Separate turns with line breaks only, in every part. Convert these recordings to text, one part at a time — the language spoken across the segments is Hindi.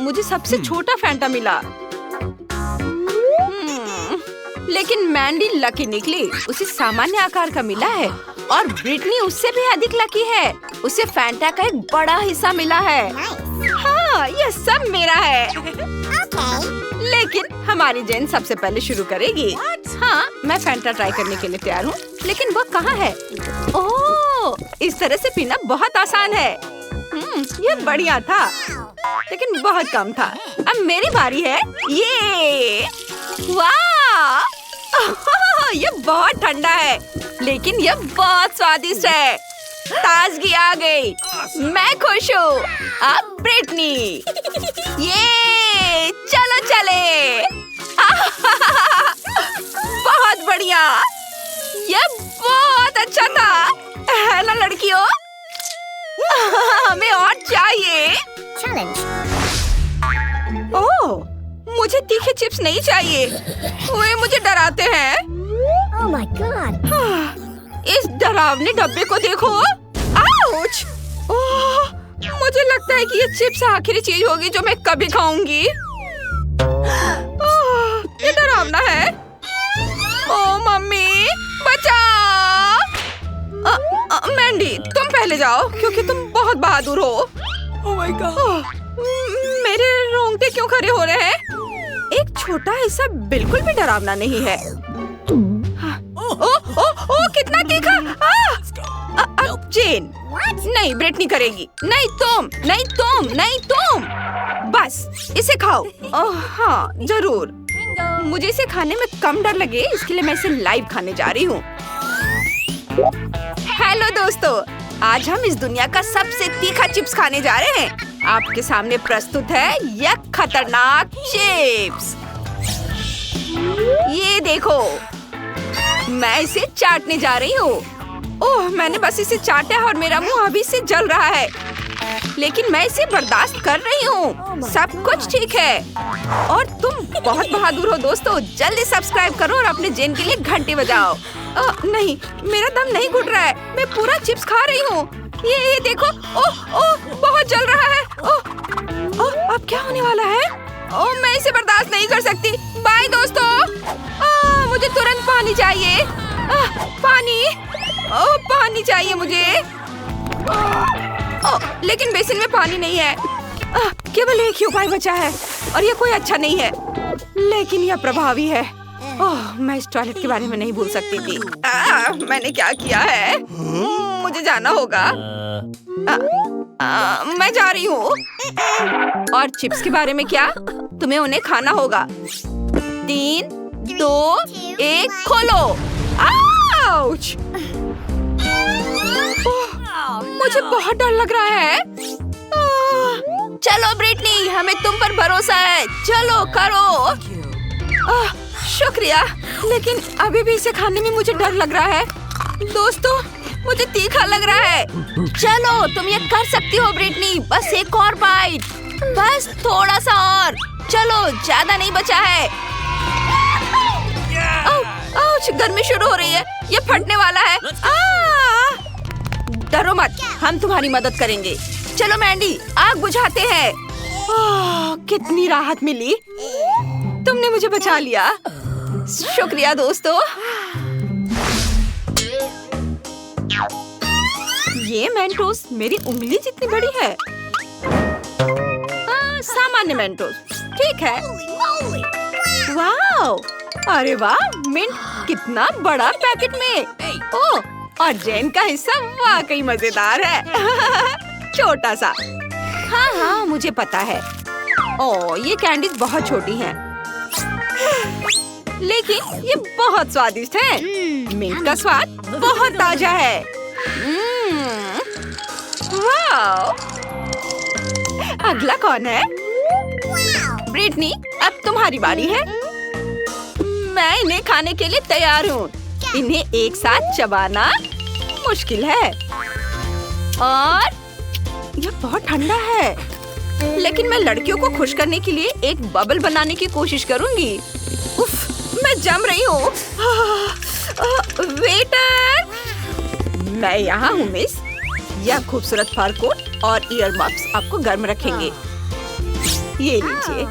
मुझे सबसे छोटा फैंटा मिला। लेकिन मैंडी लकी निकली, उसे सामान्य आकार का मिला है और ब्रिटनी उससे भी अधिक लकी है, उसे फैंटा का एक बड़ा हिस्सा मिला है। हाँ, ये सब मेरा है। लेकिन हमारी जेन सबसे पहले शुरू करेगी। हाँ, मैं फैंटा ट्राई करने के लिए तैयार हूँ, लेकिन वो कहाँ है? ओह, इस तरह से पीना बहुत आसान है। ये बढ़िया था, लेकिन बहुत कम था। अब मेरी बारी है। ये वाह, ये बहुत ठंडा है, लेकिन ये बहुत स्वादिष्ट है। ताजगी आ गई, मैं खुश हूँ। अब ब्रिटनी, ये चलो चले। बहुत बढ़िया, ये बहुत अच्छा था, है ना लड़कियों? हमें और चाहिए। ओह, मुझे तीखे चिप्स नहीं चाहिए, वे मुझे डराते हैं।
Oh my God!
इस डरावने डब्बे को देखो। आउच! ओह, मुझे लगता है कि ये चिप्स आखिरी चीज होगी जो मैं कभी खाऊंगी। ये डरावना है। ओह मम्मी, बचाओ! मैंडी, तुम पहले जाओ क्योंकि तुम बहुत बहादुर हो।
Oh my God!
मेरे रोंगटे क्यों खड़े हो रहे हैं? एक छोटा हिस्सा बिल्कुल भी डरावना नहीं है। ओ, कितना तीखा! जेन, नहीं, ब्रिटनी करेगी। नहीं तुम, नहीं तुम, नहीं तुम। बस इसे खाओ। ओह हाँ, जरूर। मुझे इसे खाने में कम डर लगे, इसके लिए मैं इसे लाइव खाने जा रही हूँ। हेलो दोस्तों, आज हम इस दुनिया का सबसे तीखा चिप्स खाने जा रहे हैं। आपके सामने प्रस्तुत है यह खतरनाक चिप्स। ये देखो, मैं इसे चाटने जा रही हूँ। ओह, मैंने बस इसे चाटा है और मेरा मुंह अभी से जल रहा है, लेकिन मैं इसे बर्दाश्त कर रही हूँ। सब कुछ ठीक है। और तुम बहुत बहादुर हो दोस्तों। जल्दी सब्सक्राइब करो और अपने जेन के लिए घंटी बजाओ। नहीं, मेरा दम नहीं घुट रहा है, मैं पूरा चिप्स खा रही हूँ। ये देखो, ओह, बहुत जल रहा है। ओह, अब क्या होने वाला है? ओह, मैं इसे बर्दाश्त नहीं कर सकती। बाय दोस्तों। मुझे तुरंत पानी चाहिए। पानी, पानी चाहिए मुझे। लेकिन बेसिन में पानी नहीं है। केवल एक ही उपाय बचा है और ये कोई अच्छा नहीं है, लेकिन यह प्रभावी है। ओह, मैं इस टॉयलेट के बारे में नहीं भूल सकती थी। मैंने क्या किया है? मुझे जाना होगा। मैं जा रही हूँ। और चिप्स के बारे में क्या? तुम्हें उन्हें खाना होगा। 3, 2, 1, खोलो। आउच! मुझे बहुत डर लग रहा है। चलो ब्रिटनी, हमें तुम पर भरोसा है। चलो करो। शुक्रिया, लेकिन अभी भी इसे खाने में मुझे डर लग रहा है। दोस्तों, मुझे तीखा लग रहा है। चलो, तुम ये कर सकती हो ब्रिटनी। बस एक और बाइट, बस थोड़ा सा और। चलो, ज्यादा नहीं बचा है। आउच, गर्मी शुरू हो रही है, ये फटने वाला है। डरो मत, हम तुम्हारी मदद करेंगे। चलो मैंडी, आग बुझाते हैं। कितनी राहत मिली, तुमने मुझे बचा लिया। शुक्रिया दोस्तों। ये मेंटोस मेरी उंगली जितनी बड़ी है। सामान्य मेंटोस, ठीक है। वाओ, अरे वाह, मिंट कितना बड़ा पैकेट में। ओह, और जेन का हिस्सा वाकई मजेदार है। छोटा सा। हाँ, मुझे पता है। ओह, ये कैंडीज बहुत छोटी हैं, लेकिन ये बहुत स्वादिष्ट है। मिंट का स्वाद बहुत ताजा है। वाओ, अगला कौन है? ब्रिटनी, अब तुम्हारी बारी है। मैं इन्हें खाने के लिए तैयार हूँ। इन्हें एक साथ चबाना मुश्किल है और यह बहुत ठंडा है, लेकिन मैं लड़कियों को खुश करने के लिए एक बबल बनाने की कोशिश करूंगी। उफ, मैं जम रही हूँ। वेटर, मैं यहाँ हूँ मिस। यह खूबसूरत फर कोट और ईयर मफ्स आपको गर्म रखेंगे। ये लीजिए।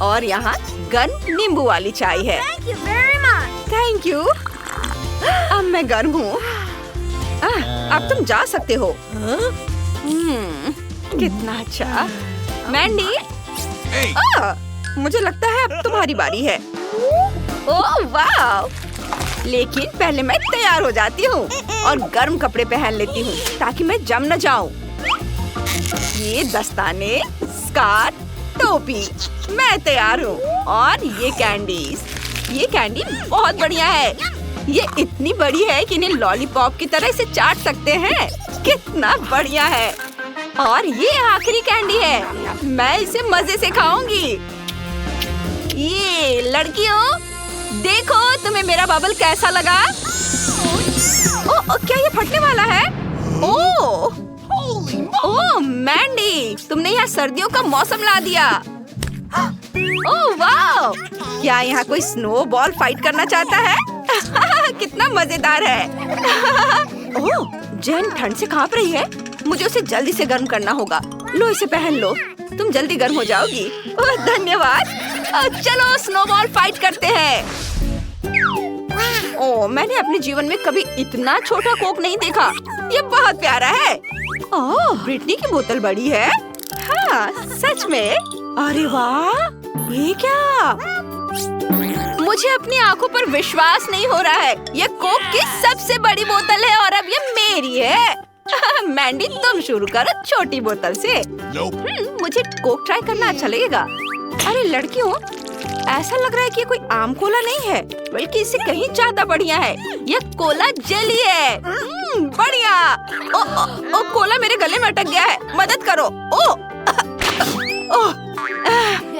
और यहाँ गर्म नींबू वाली चाय है।
Thank you very much.
Thank you. अब मैं गर्म हूँ। अब तुम जा सकते हो। कितना अच्छा। मैंडी, मुझे लगता है अब तुम्हारी बारी है। ओह वाह! लेकिन पहले मैं तैयार हो जाती हूँ और गर्म कपड़े पहन लेती हूँ ताकि मैं जम न जाऊँ। ये दस्ताने, स्कार्फ, टोपी, मैं तैयार हूँ। और ये कैंडी बहुत बढ़िया है। ये इतनी बड़ी है कि इन्हें लॉलीपॉप की तरह इसे चाट सकते हैं। कितना बढ़िया है। और ये आखिरी कैंडी है, मैं इसे मजे से खाऊंगी। ये लड़कियों, देखो तुम्हें मेरा बबल कैसा लगा? क्या ये फटने वाला है? ओह मैंडी, तुमने यहाँ सर्दियों का मौसम ला दिया। ओह वाह! क्या यहाँ कोई स्नोबॉल फाइट करना चाहता है? कितना मजेदार है। ओह, जेन ठंड से कांप रही है। मुझे उसे जल्दी से गर्म करना होगा। लो इसे पहन लो, तुम जल्दी गर्म हो जाओगी। ओह धन्यवाद। चलो स्नोबॉल फाइट करते हैं। ओह, मैंने अपने जीवन में कभी इतना छोटा कोक नहीं देखा। ये बहुत प्यारा है। ओह, ब्रिटनी की बोतल बड़ी है। हाँ सच में। अरे वाह, ये क्या? मुझे अपनी आंखों पर विश्वास नहीं हो रहा है। ये कोक की सबसे बड़ी बोतल है और अब ये मेरी है। मैंडी, तुम शुरू करो छोटी बोतल से। मुझे कोक ट्राई करना अच्छा लगेगा। अरे लड़कियों, ऐसा लग रहा है कि ये कोई आम कोला नहीं है, बल्कि इससे कहीं ज्यादा बढ़िया है। ये कोला जेली है। बढ़िया। ओ, कोला मेरे गले में अटक गया है, मदद करो।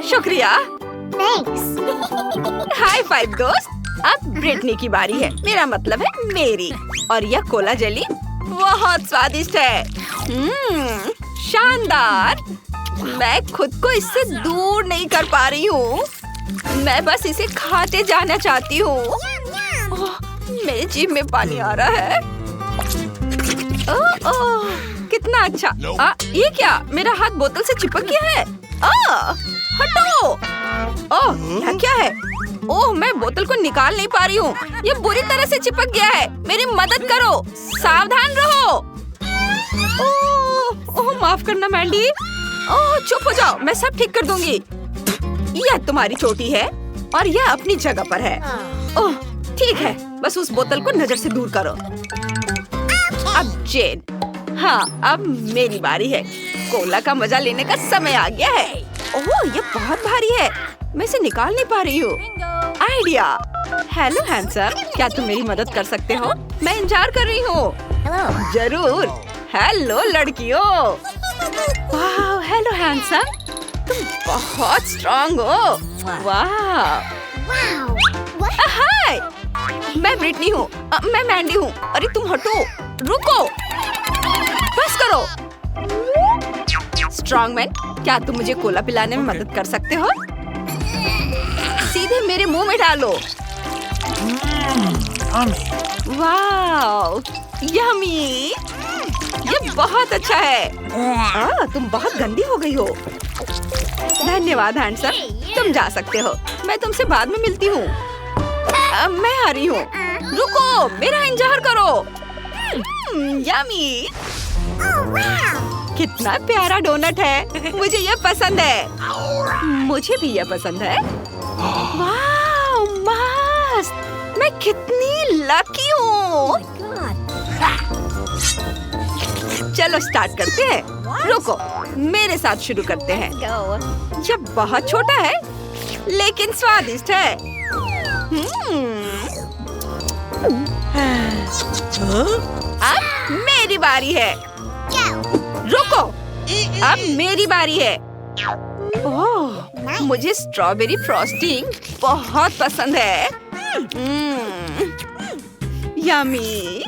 शुक्रिया। हाई फाइव दोस्त। अब ब्रिटनी की बारी है, मेरा मतलब है मेरी। और यह कोला जेली बहुत स्वादिष्ट है। शानदार। मैं खुद को इससे दूर नहीं कर पा रही हूँ। मैं बस इसे खाते जाना चाहती हूँ। मेरे जीभ में पानी आ रहा है। कितना अच्छा। ये क्या? मेरा हाथ बोतल से चिपक गया है। हटो। यह क्या है? ओह, मैं बोतल को निकाल नहीं पा रही हूँ। ये बुरी तरह से चिपक गया है। मेरी मदद करो। सावधान रहो। ओह, माफ करना मैंडी। ओह, चुप हो जाओ, मैं सब ठीक कर दूंगी। यह तुम्हारी चोटी है और यह अपनी जगह पर है। ओह, ठीक है, बस उस बोतल को नजर से दूर करो। अब जेन, हाँ अब मेरी बारी है। कोला का मजा लेने का समय आ गया है। ओह, ये बहुत भारी है, मैं इसे निकाल नहीं पा रही हूँ। आइडिया। हेलो हैंडसम, क्या तुम मेरी मदद कर सकते हो? मैं इंतजार कर रही हूँ। जरूर। हेलो लड़कियों। वाह, हेलो हैंडसम, तुम बहुत स्ट्रॉन्ग हो। वाह। हाय, मैं ब्रिटनी हूँ। मैं मैंडी हूँ। अरे तुम हटो, रुको, बस करो। स्ट्रॉन्गमैन, क्या तुम मुझे कोला पिलाने में मदद कर सकते हो? सीधे मेरे मुंह में डालो। वाह, यम्मी। ये बहुत अच्छा है। तुम बहुत गंदी हो गई हो। धन्यवाद हैंडसम, तुम जा सकते हो। मैं तुमसे बाद में मिलती हूँ। मैं आ रही हूँ। रुको, मेरा इंतजार करो। यम्मी। कितना प्यारा डोनट है। मुझे ये पसंद है। मुझे भी ये पसंद है। वाह, मस्त। मैं कितनी लकी हूँ। चलो स्टार्ट करते हैं। रुको, मेरे साथ शुरू करते हैं। यह बहुत छोटा है लेकिन स्वादिष्ट है। अब मेरी बारी है। रुको, अब मेरी बारी है। ओह, मुझे स्ट्रॉबेरी फ्रॉस्टिंग बहुत पसंद है। यम्मी।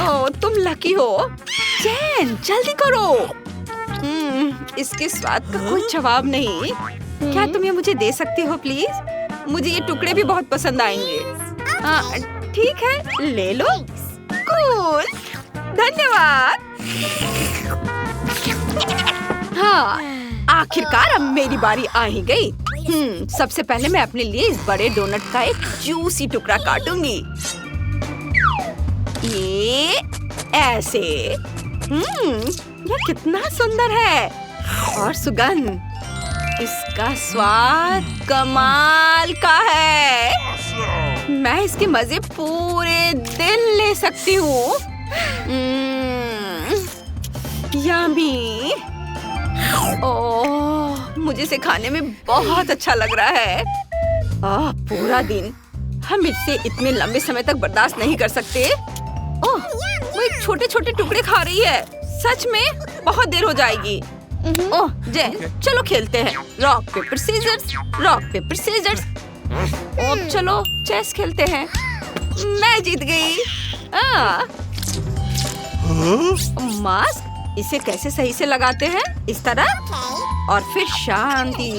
ओह, तुम लकी हो। जेन, जल्दी करो। इसके स्वाद का कोई जवाब नहीं। क्या तुम ये मुझे दे सकती हो प्लीज? मुझे ये टुकड़े भी बहुत पसंद आएंगे। ठीक है, ले लो। कूल, धन्यवाद। हाँ, आखिरकार अब मेरी बारी आ ही गई। सबसे पहले मैं अपने लिए इस बड़े डोनट का एक जूसी टुकड़ा काटूंगी। ये ऐसे। यह कितना सुंदर है और सुगंध। इसका स्वाद कमाल का है। मैं इसके मजे पूरे दिन ले सकती हूँ। यम्मी। ओह, मुझे इसे खाने में बहुत अच्छा लग रहा है। पूरा दिन हम इससे इतने लंबे समय तक बर्दाश्त नहीं कर सकते। ओह, वो एक छोटे-छोटे टुकड़े खा रही है। सच में बहुत देर हो जाएगी। ओह, जेन, चलो खेलते हैं। Rock paper scissors, rock paper scissors. अब चलो चेस खेलते हैं। मैं जीत गई। मास्क, इसे कैसे सही से लगाते हैं? इस तरह और फिर शांति।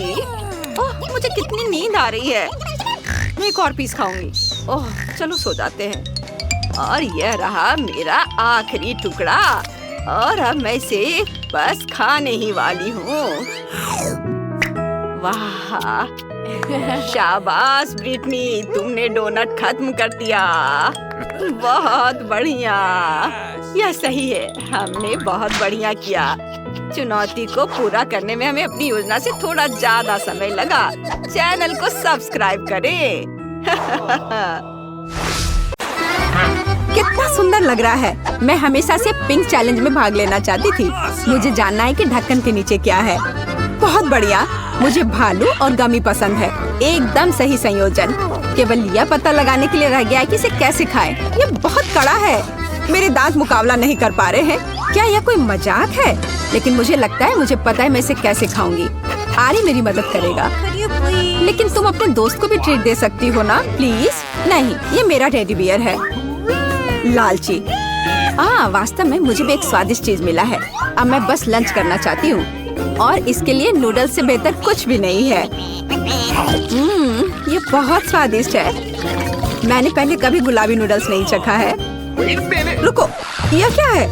ओह, मुझे कितनी नींद आ रही है। मैं एक और पीस खाऊंगी। ओह, चलो सो जाते हैं। और यह रहा मेरा आखिरी टुकड़ा और अब मैं इसे बस खाने ही वाली हूँ। वाह, शाबाश ब्रिटनी, तुमने डोनट खत्म कर दिया। बहुत बढ़िया। यह सही है, हमने बहुत बढ़िया किया। चुनौती को पूरा करने में हमें अपनी योजना से थोड़ा ज्यादा समय लगा। चैनल को सब्सक्राइब करें। कितना सुंदर लग रहा है। मैं हमेशा से पिंक चैलेंज में भाग लेना चाहती थी। मुझे जानना है कि ढक्कन के नीचे क्या है। बहुत बढ़िया। मुझे भालू और गमी पसंद है। एकदम सही संयोजन। केवल यह पता लगाने के लिए रह गया है कि इसे कैसे खाएं। यह बहुत कड़ा है। मेरे दांत मुकाबला नहीं कर पा रहे हैं। क्या यह कोई मजाक है? लेकिन मुझे लगता है मुझे पता है मैं इसे कैसे खाऊंगी। आरी मेरी मदद करेगा। लेकिन तुम अपने दोस्त को भी ट्रीट दे सकती हो ना, प्लीज। नहीं, ये मेरा टेडी बियर है। लालची। वास्तव में मुझे भी एक स्वादिष्ट चीज मिला है। अब मैं बस लंच करना चाहती हूँ और इसके लिए नूडल्स से बेहतर कुछ भी नहीं है। ये बहुत स्वादिष्ट है। मैंने पहले कभी गुलाबी नूडल्स नहीं चखा है। रुको, यह क्या है?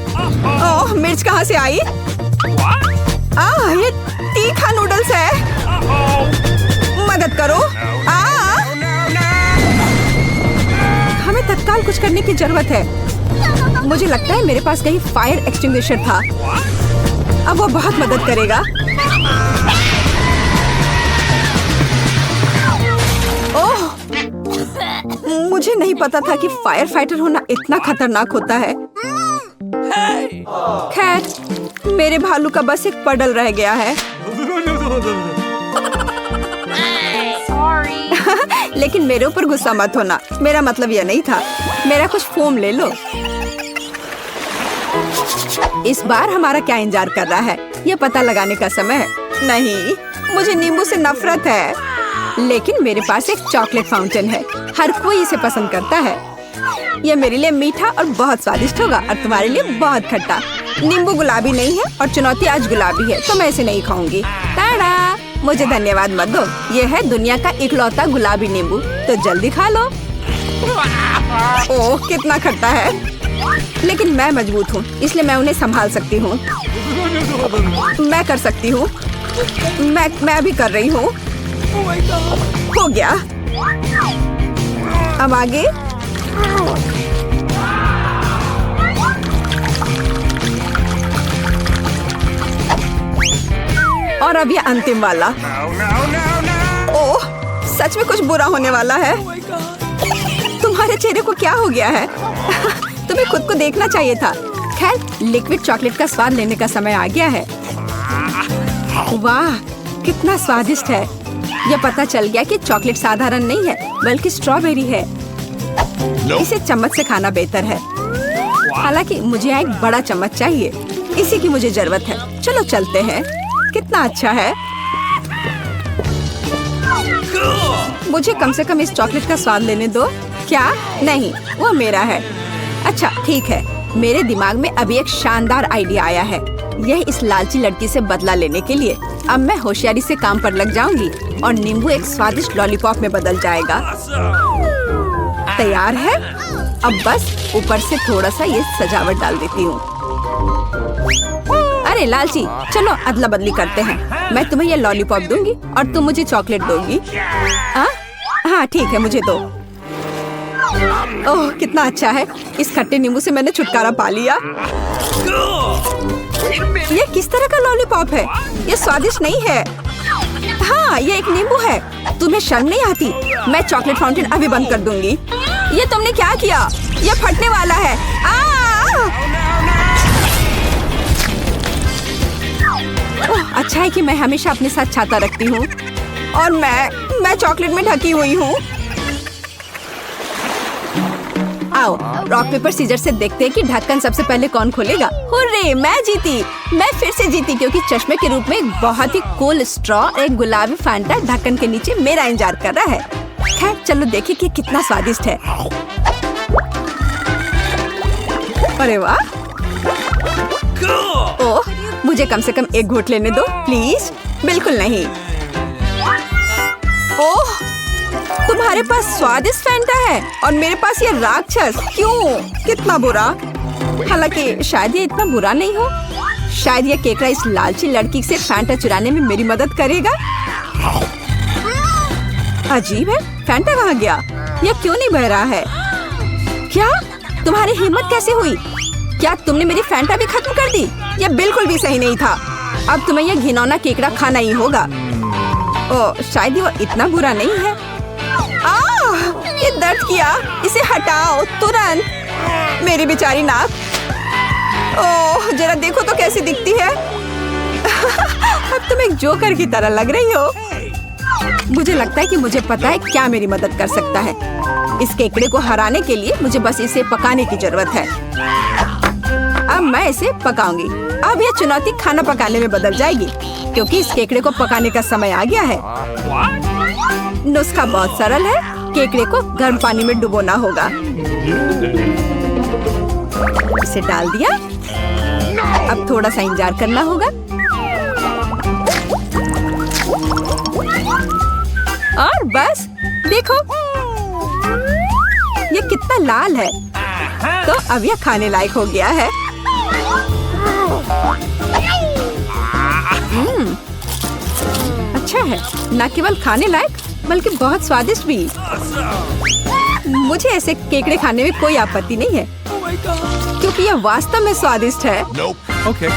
ओह, मिर्च कहाँ से आई? ये तीखा नूडल्स है। मदद करो। हमें तत्काल कुछ करने की जरूरत है। मुझे लगता है मेरे पास कहीं फायर एक्सटिंग्विशर था। अब वो बहुत मदद करेगा। ओह, मुझे नहीं पता था कि फायर फाइटर होना इतना खतरनाक होता है। खैर, मेरे भालू का बस एक पडल रह गया है। लेकिन मेरे ऊपर गुस्सा मत होना। मेरा मतलब यह नहीं था। मेरा कुछ फोम ले लो। इस बार हमारा क्या इंतजार कर रहा है? यह पता लगाने का समय है। नहीं, मुझे नींबू से नफरत है। लेकिन मेरे पास एक चॉकलेट फाउंटेन है। हर कोई इसे पसंद करता है। यह मेरे लिए मीठा और बहुत स्वादिष्ट होगा और तुम्हारे लिए बहुत खट्टा। नींबू गुलाबी नहीं है और चुनौती आज गुलाबी है, तो मैं इसे नहीं खाऊंगी। टाडा! मुझे धन्यवाद मत दो। यह है दुनिया का इकलौता गुलाबी नींबू, तो जल्दी खा लो। ओह, कितना खट्टा है। लेकिन मैं मजबूत हूँ, इसलिए मैं उन्हें संभाल सकती हूँ। मैं कर सकती हूँ। मैं अभी कर रही हूँ। हो गया। अब आगे। और अब ये अंतिम वाला। ओह, सच में कुछ बुरा होने वाला है। तुम्हारे चेहरे को क्या हो गया है? तुम्हें खुद को देखना चाहिए था। खैर, लिक्विड चॉकलेट का स्वाद लेने का समय आ गया है। वाह, कितना स्वादिष्ट है। यह पता चल गया कि चॉकलेट साधारण नहीं है, बल्कि स्ट्रॉबेरी है। इसे चम्मच से खाना बेहतर है। हालांकि मुझे एक बड़ा चम्मच चाहिए। इसी की मुझे जरूरत है। चलो चलते हैं। कितना अच्छा है। मुझे कम से कम इस चॉकलेट का स्वाद लेने दो। क्या? नहीं, वो मेरा है। अच्छा, ठीक है। मेरे दिमाग में अभी एक शानदार आइडिया आया है। यह इस लालची लड़की से बदला लेने के लिए। अब मैं होशियारी से काम पर लग जाऊंगी और नींबू एक स्वादिष्ट लॉलीपॉप में बदल जाएगा। तैयार है? अब बस ऊपर से थोड़ा सा ये सजावट डाल देती हूँ। अरे लालची, चलो अदला बदली करते हैं। मैं तुम्हें ये लॉलीपॉप दूंगी और तुम मुझे चॉकलेट दोगी। हाँ ठीक है, मुझे दो। ओह कितना अच्छा है, इस खट्टे नींबू से मैंने छुटकारा पा लिया। ये किस तरह का लॉलीपॉप है? ये स्वादिष्ट नहीं है। हाँ ये एक नींबू है। तुम्हें शर्म नहीं आती? मैं चॉकलेट फाउंटेन अभी बंद कर दूंगी। ये तुमने क्या किया? ये फटने वाला है। ओह अच्छा है कि मैं हमेशा अपने साथ छाता रखती हूँ और मैं चॉकलेट में ढकी हुई हूँ। आओ रॉक पेपर सीजर से देखते हैं कि ढक्कन सबसे पहले कौन खोलेगा। हुर्रे, मैं जीती। मैं फिर से जीती क्योंकि चश्मे के रूप में एक बहुत ही कूल स्ट्रॉ एक गुलाबी फैंटा ढक्कन के नीचे मेरा इंतजार कर रहा है। खैर चलो देखिए कि कितना स्वादिष्ट है। अरे वाह। ओह मुझे कम से कम एक घूंट लेने दो प्लीज। बिल्कुल नहीं। ओह तुम्हारे पास स्वादिष्ट फैंटा है और मेरे पास ये राक्षस। क्यों? कितना बुरा। हालांकि शायद ये इतना बुरा नहीं हो। शायद ये केकड़ा इस लालची लड़की से फैंटा चुराने में मेरी मदद करेगा। अजीब है, फैंटा कहाँ गया? ये क्यों नहीं बह रहा है? क्या तुम्हारी हिम्मत कैसे हुई? क्या तुमने मेरी फैंटा भी खत्म कर दी? ये बिल्कुल भी सही नहीं था। अब तुम्हें यह घिनौना केकड़ा खाना ही होगा। ओह शायद वो इतना बुरा नहीं है। ये दर्द किया, इसे हटाओ तुरंत। मेरी बेचारी नाक। ओह जरा देखो तो कैसी दिखती है। अब तुम एक जोकर की तरह लग रही हो। मुझे लगता है कि मुझे पता है क्या मेरी मदद कर सकता है। इस केकड़े को हराने के लिए मुझे बस इसे पकाने की जरूरत है। अब मैं इसे पकाऊंगी। अब यह चुनौती खाना पकाने में बदल जाएगी क्योंकि इस केकड़े को पकाने का समय आ गया है। नुस्खा बहुत सरल है। केकड़े को गर्म पानी में डुबोना होगा। इसे डाल दिया। अब थोड़ा सा इंतजार करना होगा और बस देखो ये कितना लाल है। तो अब यह खाने लायक हो गया है। अच्छा है, न केवल खाने लायक बल्कि बहुत स्वादिष्ट भी। मुझे ऐसे केकड़े खाने में कोई आपत्ति नहीं है क्योंकि यह वास्तव में स्वादिष्ट है।
Okay.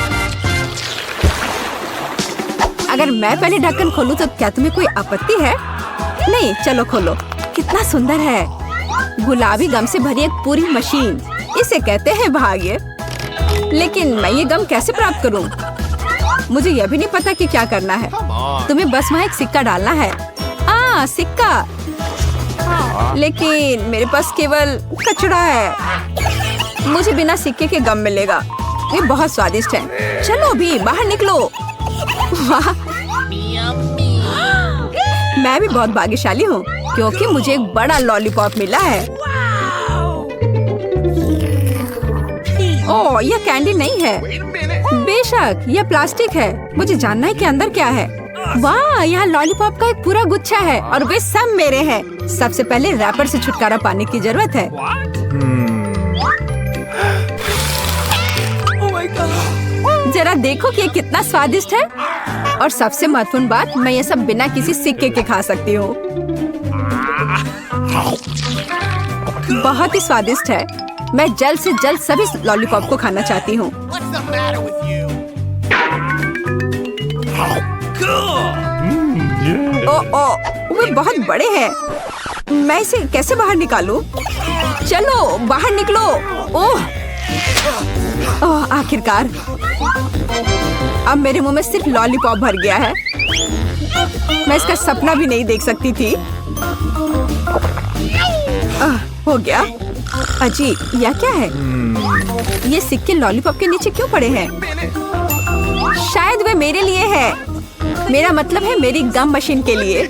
अगर मैं पहले ढक्कन खोलूं तो क्या तुम्हें कोई आपत्ति है? नहीं, चलो खोलो। कितना सुंदर है। गुलाबी गम से भरी एक पूरी मशीन। इसे कहते हैं भाग्य। लेकिन मैं ये गम कैसे प्राप्त करूं? मुझे यह भी नहीं पता कि क्या करना है। तुम्हें बस वहाँ एक सिक्का डालना है। सिक्का। लेकिन मेरे पास केवल कचड़ा है। मुझे बिना सिक्के के गम मिलेगा। ये बहुत स्वादिष्ट है। चलो भी बाहर निकलो। वाह, मैं भी बहुत भाग्यशाली हूँ क्योंकि मुझे एक बड़ा लॉलीपॉप मिला है। ओह, यह कैंडी नहीं है। बेशक, यह प्लास्टिक है। मुझे जानना है कि अंदर क्या है। वाह, यहाँ लॉलीपॉप का एक पूरा गुच्छा है और वे सब मेरे हैं। सबसे पहले रैपर से छुटकारा पाने की जरूरत है। जरा देखो कि ये कितना स्वादिष्ट है। और सबसे महत्वपूर्ण बात, मैं ये सब बिना किसी सिक्के के खा सकती हूँ। बहुत ही स्वादिष्ट है। मैं जल्द से जल्द सभी लॉलीपॉप को खाना चाहती हूँ। वे बहुत बड़े हैं। मैं इसे कैसे बाहर निकालूं? चलो बाहर निकलो। ओह, आखिरकार अब मेरे मुंह में सिर्फ लॉलीपॉप भर गया है। मैं इसका सपना भी नहीं देख सकती थी। हो गया। अजी, यह क्या है? ये सिक्के लॉलीपॉप के नीचे क्यों पड़े हैं? शायद वे मेरे लिए है। मेरा मतलब है मेरी गम मशीन के लिए।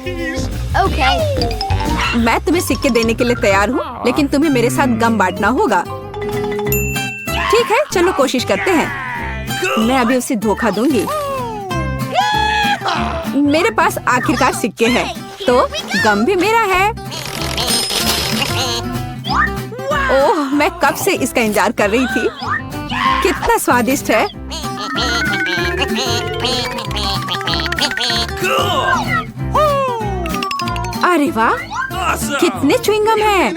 मैं तुम्हें सिक्के देने के लिए तैयार हूँ, लेकिन तुम्हें मेरे साथ गम बांटना होगा। ठीक है, चलो कोशिश करते हैं। मैं अभी उसे धोखा दूंगी। मेरे पास आखिरकार सिक्के हैं, तो गम भी मेरा है। ओह, मैं कब से इसका इंतजार कर रही थी। कितना स्वादिष्ट है। अरे वाह, कितने च्युइंगम हैं।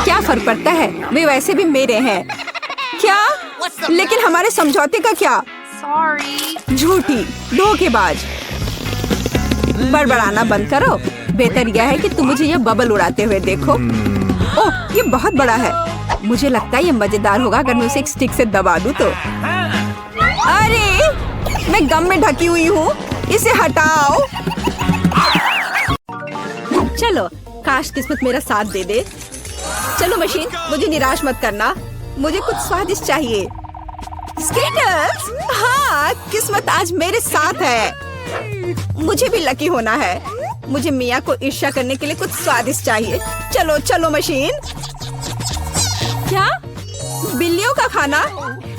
क्या फर्क पड़ता है, वे वैसे भी मेरे हैं। क्या? लेकिन हमारे समझौते का क्या? झूठी, धोखेबाज। बड़बड़ाना बंद करो। बेहतर यह है कि तुम मुझे यह बबल उड़ाते हुए देखो। ओह, ये बहुत बड़ा है। मुझे लगता है ये मजेदार होगा अगर मैं उसे एक स्टिक से दबा दूं तो। अरे, मैं गम में ढकी हुई हूँ, इसे हटाओ। चलो, काश किस्मत मेरा साथ दे दे। चलो मशीन, मुझे निराश मत करना। मुझे कुछ स्वादिष्ट चाहिए। स्केटर्स, हाँ, किस्मत आज मेरे साथ है। मुझे भी लकी होना है। मुझे मिया को ईर्ष्या करने के लिए कुछ स्वादिष्ट चाहिए। चलो चलो मशीन। क्या? बिल्लियों का खाना?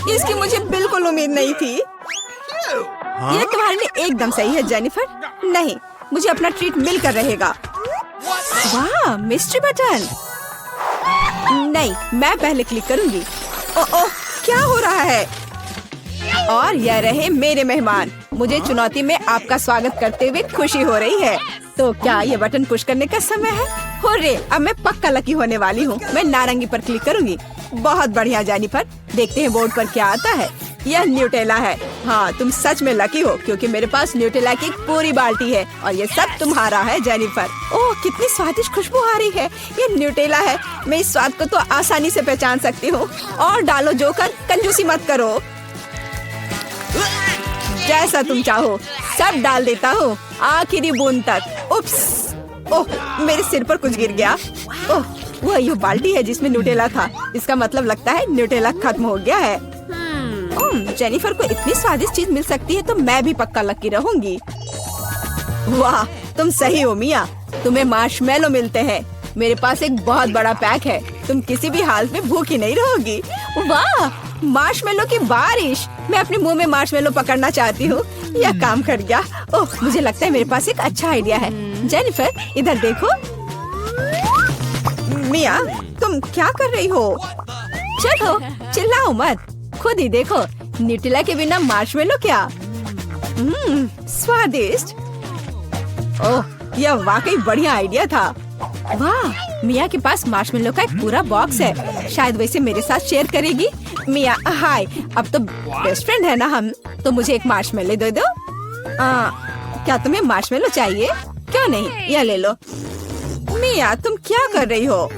इसकी मुझे बिल्कुल उम्मीद नहीं थी। यह तुम्हारे लिए एकदम सही है जेनिफर। नहीं, मुझे अपना ट्रीट मिलकर रहेगा। वाह, मिस्ट्री बटन। नहीं, मैं पहले क्लिक करूंगी। ओह, क्या हो रहा है? और यह रहे मेरे मेहमान। मुझे चुनौती में आपका स्वागत करते हुए खुशी हो रही है। तो क्या ये बटन पुश करने का समय है? हुर्रे, अब मैं पक्का लकी होने वाली हूँ। मैं नारंगी पर क्लिक करूंगी। बहुत बढ़िया जेनिफर, देखते हैं बोर्ड पर क्या आता है। यह न्यूटेला है। हाँ, तुम सच में लकी हो क्योंकि मेरे पास न्यूटेला की एक पूरी बाल्टी है और ये सब तुम्हारा है जेनिफर। ओह, कितनी स्वादिष्ट खुशबू आ रही है। ये न्यूटेला है। मैं इस स्वाद को तो आसानी से पहचान सकती हूँ। और डालो जोकर, कंजूसी मत करो। जैसा तुम चाहो सब डाल देता हूँ, आखिरी बूंद तक। उप्स, ओह, मेरे सिर पर कुछ गिर गया। ओह, वह ये बाल्टी है जिसमें न्यूटेला था। इसका मतलब लगता है न्यूटेला खत्म हो गया है। जेनिफर को इतनी स्वादिष्ट चीज मिल सकती है तो मैं भी पक्का लकी रहूंगी। वाह, तुम सही हो मिया। तुम्हें मार्शमेलो मिलते हैं। मेरे पास एक बहुत बड़ा पैक है। तुम किसी भी हालत में भूखी नहीं रहोगी। वाह, मार्शमेलो की बारिश। मैं अपने मुंह में मार्शमेलो पकड़ना चाहती हूँ। यह काम कर गया। ओह, मुझे लगता है मेरे पास एक अच्छा आइडिया है। जेनिफर, इधर देखो। मिया, तुम क्या कर रही हो? चलो, चिल्लाओ मत, खुद ही देखो। न्यूटेला के बिना मार्शमेलो क्या? स्वादिष्ट। ओह, यह वाकई बढ़िया आइडिया था। वाह, मिया के पास मार्शमेलो का एक पूरा बॉक्स है। शायद वैसे मेरे साथ शेयर करेगी। मिया, हाय, अब तो बेस्ट फ्रेंड है ना हम। तो मुझे एक मार्शमेलो दे दो। क्या तुम्हें मार्शमेलो चाहिए? क्यों नहीं, यह ले लो। मिया, तुम क्या कर रही हो?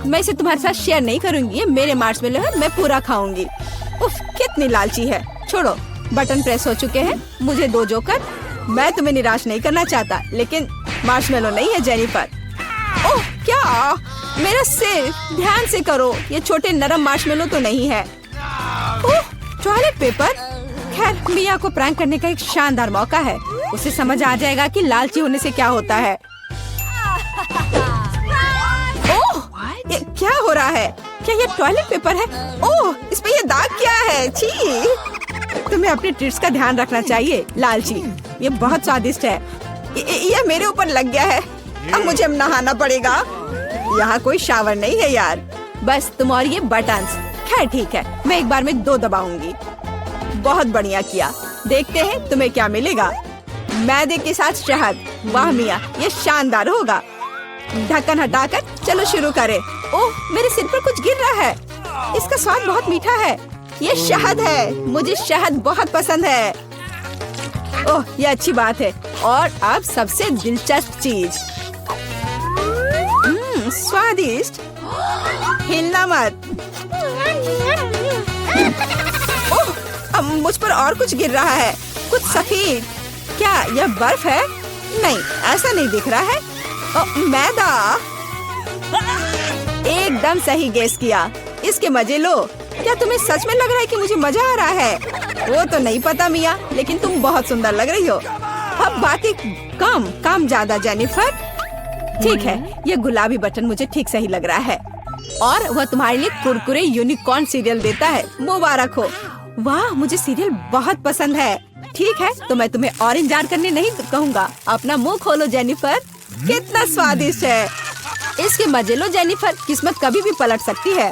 मैं इसे तुम्हारे साथ शेयर नहीं करूंगी। ये मेरे मार्शमेलो है, मैं पूरा खाऊंगी। उफ, कितनी लालची है। छोड़ो, बटन प्रेस हो चुके हैं। मुझे दो जोकर। मैं तुम्हें निराश नहीं करना चाहता, लेकिन मार्शमेलो नहीं है जेनिफर। ओह, क्या? मेरा सिर, ध्यान से करो। ये छोटे नरम मार्शमेलो तो नहीं है। ओह, टॉयलेट पेपर। खैर, मिया को प्रैंक करने का एक शानदार मौका है। उसे समझ आ जाएगा कि लालची होने से क्या होता है। ओह, ये क्या हो रहा है? क्या ये टॉयलेट पेपर है? ओह, इस पे ये दाग क्या है? छी! तुम्हें अपने ट्रीट्स का ध्यान रखना चाहिए, लालची। ये बहुत स्वादिष्ट है। ये मेरे ऊपर लग गया है। अब मुझे नहाना पड़ेगा। यहाँ कोई शावर नहीं है यार। बस तुम और ये बटन्स। खैर ठीक है, मैं एक बार में 2 दबाऊंगी। बहुत बढ़िया किया। देखते हैं तुम्हें क्या मिलेगा। मैदे के साथ शहद। वाह मिया, ये शानदार होगा। ढक्कन हटाकर चलो शुरू करें। ओह, मेरे सिर पर कुछ गिर रहा है। इसका स्वाद बहुत मीठा है। ये शहद है। मुझे शहद बहुत पसंद है। ओह, ये अच्छी बात है। और अब सबसे दिलचस्प चीज। स्वादिष्ट। हिलना मत। ओह, अब मुझ पर और कुछ गिर रहा है। कुछ सफेद। क्या यह बर्फ है? नहीं, ऐसा नहीं दिख रहा है। मैदा। एकदम सही गेस किया। इसके मजे लो। क्या तुम्हें सच में लग रहा है कि मुझे मजा आ रहा है? वो तो नहीं पता मिया, लेकिन तुम बहुत सुंदर लग रही हो। अब बातें कम, काम ज्यादा जेनिफर। ठीक है, ये गुलाबी बटन मुझे ठीक सही लग रहा है। और वह तुम्हारे लिए कुरकुरे यूनिकॉर्न सीरियल देता है। मुबारक हो। वाह, मुझे सीरियल बहुत पसंद है। ठीक है, तो मैं तुम्हें और इंतजार करने नहीं कहूँगा। अपना मुंह खोलो जेनिफर। कितना स्वादिष्ट है। इसके मजे लो जेनिफर। किस्मत कभी भी पलट सकती है।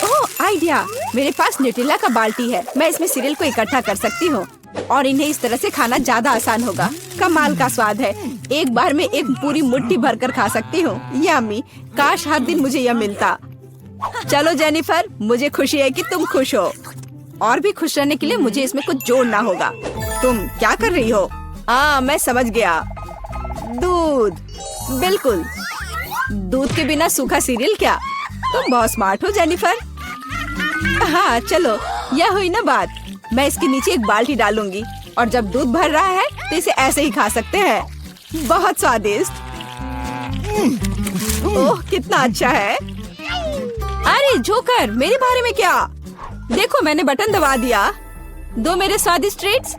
ओह, आइडिया, मेरे पास न्यूट्रेला का बाल्टी है। मैं इसमें सीरियल को इकट्ठा कर सकती हूँ और इन्हें इस तरह से खाना ज्यादा आसान होगा। कमाल का स्वाद है। एक बार में एक पूरी मुट्ठी भरकर खा सकती हूँ। यम्मी, काश हर दिन मुझे यह मिलता। चलो जेनिफर, मुझे खुशी है कि तुम खुश हो। और भी खुश रहने के लिए मुझे इसमें कुछ जोड़ना होगा। तुम क्या कर रही हो? मैं समझ गया। दूध, बिल्कुल। दूध के बिना सूखा सीरियल क्या? तुम बहुत स्मार्ट हो जेनिफर। हाँ चलो, यह हुई ना बात। मैं इसके नीचे एक बाल्टी डालूंगी और जब दूध भर रहा है तो इसे ऐसे ही खा सकते हैं। बहुत स्वादिष्ट। ओह कितना अच्छा है। अरे जोकर, मेरे बारे में क्या? देखो मैंने बटन दबा दिया। दो मेरे स्वादिष्ट ट्रीट्स।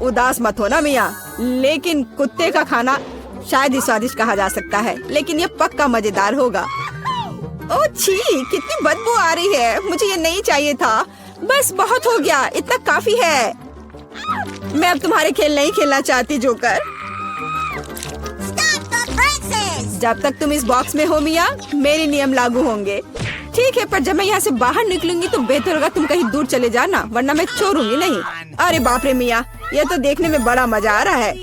उदास मत हो ना मिया, लेकिन कुत्ते का खाना शायद ही स्वादिष्ट कहा जा सकता है, लेकिन ये पक्का मजेदार होगा। ओह छी, कितनी बदबू आ रही है। मुझे ये नहीं चाहिए था। बस बहुत हो गया, इतना काफी है। मैं अब तुम्हारे खेल नहीं खेलना चाहती जोकर। जब तक तुम इस बॉक्स में हो मिया, मेरे नियम लागू होंगे। ठीक है, पर जब मैं यहाँ से बाहर निकलूंगी तो बेहतर होगा तुम कहीं दूर चले जाना, वरना मैं छोड़ूंगी नहीं। अरे बाप रे मिया, ये तो देखने में बड़ा मजा आ रहा है,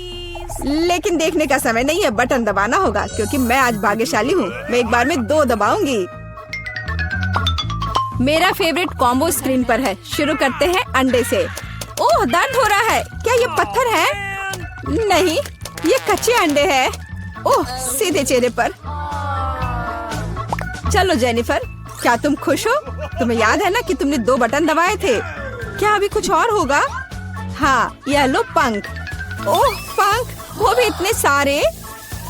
लेकिन देखने का समय नहीं है। बटन दबाना होगा क्योंकि मैं आज भाग्यशाली हूँ। मैं एक बार में 2 दबाऊंगी। मेरा फेवरेट कॉम्बो स्क्रीन पर है। शुरू करते हैं अंडे से। ओह दर्द हो रहा है। क्या ये पत्थर है? नहीं, ये कच्चे अंडे हैं। ओह सीधे चेहरे पर। चलो जेनिफर, क्या तुम खुश हो? तुम्हें याद है ना कि तुमने 2 बटन दबाए थे। क्या अभी कुछ और होगा? हाँ, यह लो पंख। ओह पंख, वो भी इतने सारे।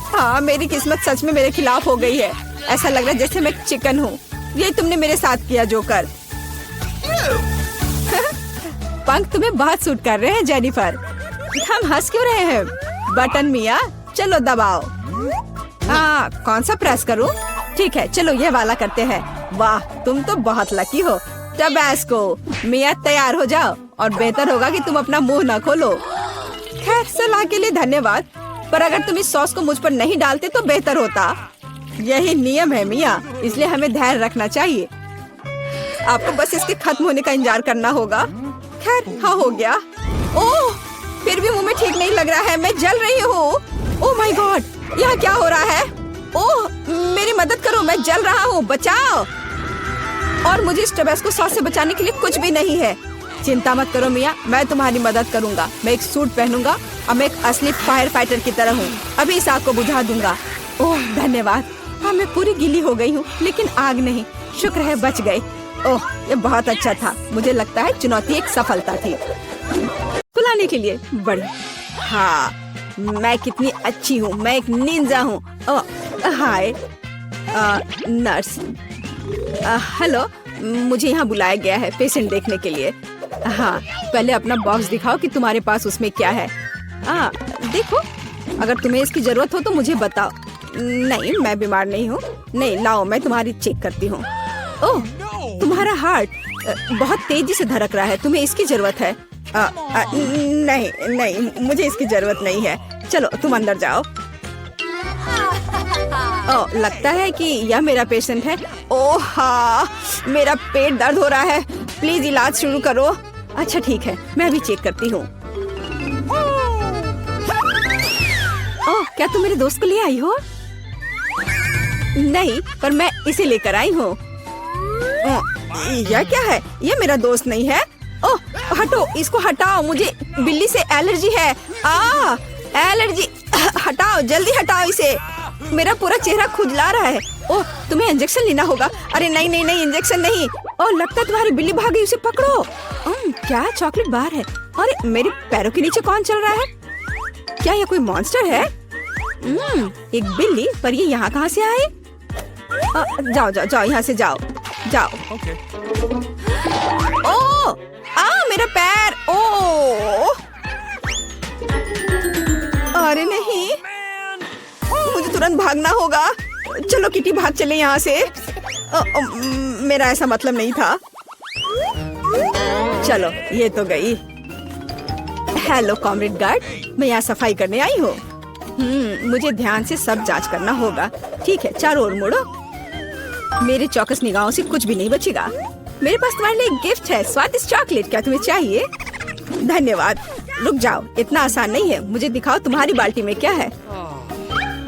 हाँ, मेरी किस्मत सच में मेरे खिलाफ हो गई है। ऐसा लग रहा है जैसे मैं चिकन हूँ। ये तुमने मेरे साथ किया जोकर। पंख तुम्हें बहुत सूट कर रहे हैं जेनिफर। हम हंस क्यों रहे हैं? बटन मिया, चलो दबाओ। कौन सा प्रेस करूं? ठीक है, चलो ये वाला करते हैं। वाह, तुम तो बहुत लकी हो। टबैस्को, मिया तैयार हो जाओ और बेहतर होगा कि तुम अपना मुंह न खोलो। खैर, सलाह के लिए धन्यवाद, पर अगर तुम इस सॉस को मुझ पर नहीं डालते तो बेहतर होता। यही नियम है मिया, इसलिए हमें धैर्य रखना चाहिए। आपको बस इसके खत्म होने का इंतजार करना होगा। खैर, हाँ हो गया। ओह, फिर भी मुंह में ठीक नहीं लग रहा है। मैं जल रही हूँ। ओह माय गॉड, यहाँ क्या हो रहा है? ओह मेरी मदद करो, मैं जल रहा हूँ, बचाओ। और मुझे इस टबैस्को सॉस से बचाने के लिए कुछ भी नहीं है। चिंता मत करो मिया, मैं तुम्हारी मदद करूंगा। मैं एक सूट पहनूंगा और मैं एक असली फायर फाइटर की तरह हूँ। अभी इस आग को बुझा दूंगा। ओह धन्यवाद। हाँ, मैं पूरी गीली हो गई हूँ, लेकिन आग नहीं। शुक्र है बच गए। ओह, ये बहुत अच्छा था। मुझे लगता है चुनौती एक सफलता थी। बुलाने के लिए बड़ी। हाँ, मैं कितनी अच्छी हूँ। मैं एक निंजा हूँ। हाय नर्स। हेलो, मुझे यहाँ बुलाया गया है पेशेंट देखने के लिए। हाँ, पहले अपना बॉक्स दिखाओ कि तुम्हारे पास उसमें क्या है। देखो, अगर तुम्हें इसकी जरूरत हो तो मुझे बताओ। नहीं, मैं बीमार नहीं हूँ। नहीं, लाओ मैं तुम्हारी चेक करती हूँ। ओह, तुम्हारा हार्ट बहुत तेजी से धड़क रहा है। तुम्हें इसकी जरूरत है? नहीं, मुझे इसकी जरूरत नहीं है। चलो तुम अंदर जाओ। ओह, लगता है कि यह मेरा पेशेंट है। ओह हाँ, मेरा पेट दर्द हो रहा है। प्लीज इलाज शुरू करो। अच्छा ठीक है, मैं अभी चेक करती हूँ। ओह, क्या तुम मेरे दोस्त को ले आई हो? नहीं, पर मैं इसे लेकर आई हूँ। यह क्या है? यह मेरा दोस्त नहीं है। ओह हटो, इसको हटाओ। मुझे बिल्ली से एलर्जी है। एलर्जी। हटाओ, जल्दी हटाओ इसे। मेरा पूरा चेहरा खुजला रहा है। ओह, तुम्हें इंजेक्शन लेना होगा। अरे नहीं, इंजेक्शन नहीं। ओह, लगता है तुम्हारी बिल्ली भाग गई, उसे पकड़ो। क्या चॉकलेट बार है? अरे मेरे पैरों के नीचे कौन चल रहा है? क्या ये कोई मॉन्स्टर है? एक बिल्ली, पर ये यहाँ कहाँ से आए? जाओ, यहाँ से जाओ। ओह, मेरा पैर। ओह, अरे नहीं, मुझे तुरंत भागना होगा। चलो किटी, भाग चले यहाँ से। मेरा ऐसा मतलब नहीं था। चलो, ये तो गई। हेलो कॉमरेड गार्ड, मैं यहाँ सफाई करने आई हूँ। मुझे ध्यान से सब जांच करना होगा। ठीक है, चारों ओर मुड़ो। मेरे चौकस निगाहों से कुछ भी नहीं बचेगा। मेरे पास तुम्हारे लिए एक गिफ्ट है, स्वादिष्ट चॉकलेट। क्या तुम्हें चाहिए? धन्यवाद। रुक जाओ, इतना आसान नहीं है। मुझे दिखाओ तुम्हारी बाल्टी में क्या है।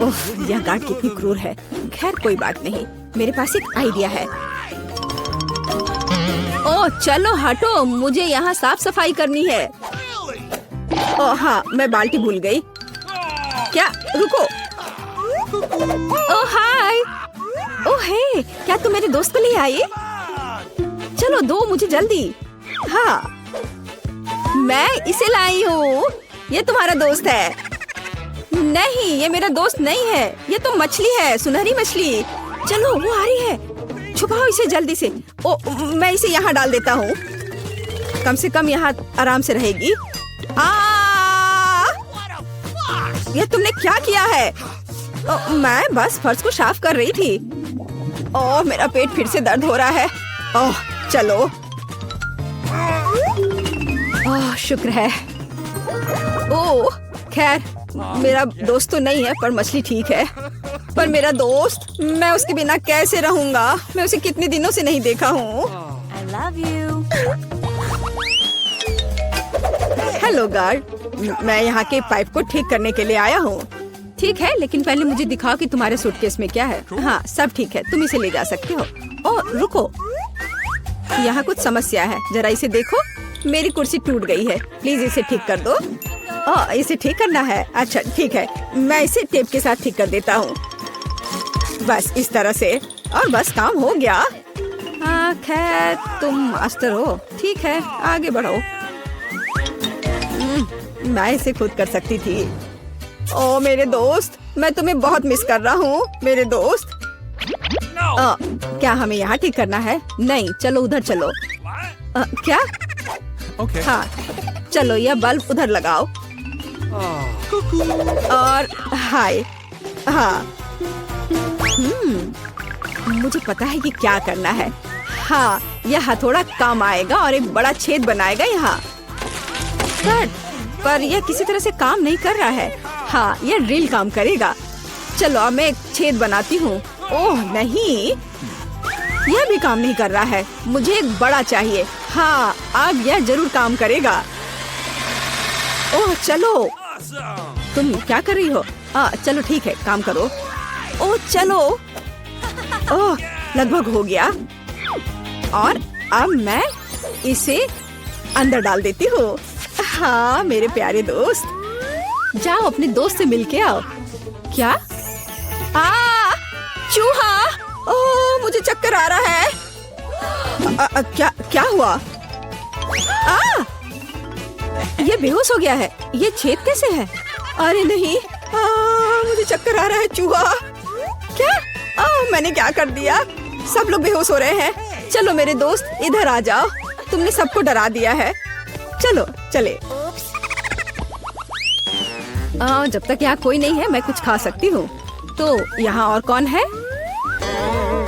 ओह, यह गार्ड कितनी क्रूर है। खैर कोई बात नहीं, मेरे पास एक आइडिया है। ओह चलो हटो, मुझे यहाँ साफ सफाई करनी है। ओह हाँ, मैं बाल्टी भूल गई। क्या? रुको। ओह हाय। ओह हे, क्या तुम मेरे दोस्त को ले आई? चलो दो मुझे जल्दी। हाँ, मैं इसे लाई हूँ। ये तुम्हारा दोस्त है। नहीं, ये मेरा दोस्त नहीं है। ये तो मछली है, सुनहरी मछली। चलो वो आ रही है, छुपाओ इसे जल्दी से। ओ, मैं इसे यहाँ डाल देता हूँ, कम से कम यहाँ आराम से रहेगी। ये तुमने क्या किया है? मैं बस फर्श को साफ कर रही थी। ओह, मेरा पेट फिर से दर्द हो रहा है। ओह चलो। ओह शुक्र है। ओह खैर, मेरा दोस्त तो नहीं है, पर मछली ठीक है। पर मेरा दोस्त, मैं उसके बिना कैसे रहूंगा? मैं उसे कितने दिनों से नहीं देखा हूँ।
I love you.
Hello guard, मैं यहाँ के पाइप को ठीक करने के लिए आया हूँ। ठीक है, लेकिन पहले मुझे दिखाओ कि तुम्हारे सूटकेस में क्या है। हाँ सब ठीक है, तुम इसे ले जा सकते हो। ओह रुको, यहाँ कुछ समस्या है, जरा इसे देखो। मेरी कुर्सी टूट गई है, प्लीज इसे ठीक कर दो। ओह इसे ठीक करना है? अच्छा ठीक है, मैं इसे टेप के साथ ठीक कर देता हूँ। बस इस तरह से, और बस काम हो गया। हाँ खैर, तुम मास्टर हो। ठीक है, आगे बढ़ो। मैं इसे खुद कर सकती थी। ओ मेरे दोस्त, मैं तुम्हें बहुत मिस कर रहा हूँ मेरे दोस्त। क्या हमें यहाँ ठीक करना है? नहीं, चलो उधर चलो। क्या?
Okay.
हाँ चलो, यह बल्ब उधर लगाओ। और हाय। हाँ मुझे पता है कि क्या करना है। हाँ, यह हथौड़ा काम आएगा और एक बड़ा छेद बनाएगा यहाँ। पर यह किसी तरह से काम नहीं कर रहा है। हाँ, यह ड्रिल काम करेगा। चलो अब मैं एक छेद बनाती हूँ। ओह नहीं, यह भी काम नहीं कर रहा है। मुझे एक बड़ा चाहिए। हाँ, अब यह जरूर काम करेगा। ओह चलो, तुम क्या कर रही हो? चलो ठीक है, काम करो। ओह चलो। ओह लगभग हो गया। और अब मैं इसे अंदर डाल देती हूँ। हाँ मेरे प्यारे दोस्त, जाओ अपने दोस्त से मिलके आओ। क्या? चूहा! ओह मुझे चक्कर आ रहा है। क्या हुआ? ये बेहोश हो गया है। ये छेद कैसे है? अरे नहीं, मुझे चक्कर आ रहा है। चूहा! क्या? मैंने क्या कर दिया? सब लोग बेहोश हो रहे हैं। चलो मेरे दोस्त, इधर आ जाओ। तुमने सबको डरा दिया है। चलो चले। जब तक यहाँ कोई नहीं है, मैं कुछ खा सकती हूँ। तो यहाँ और कौन है?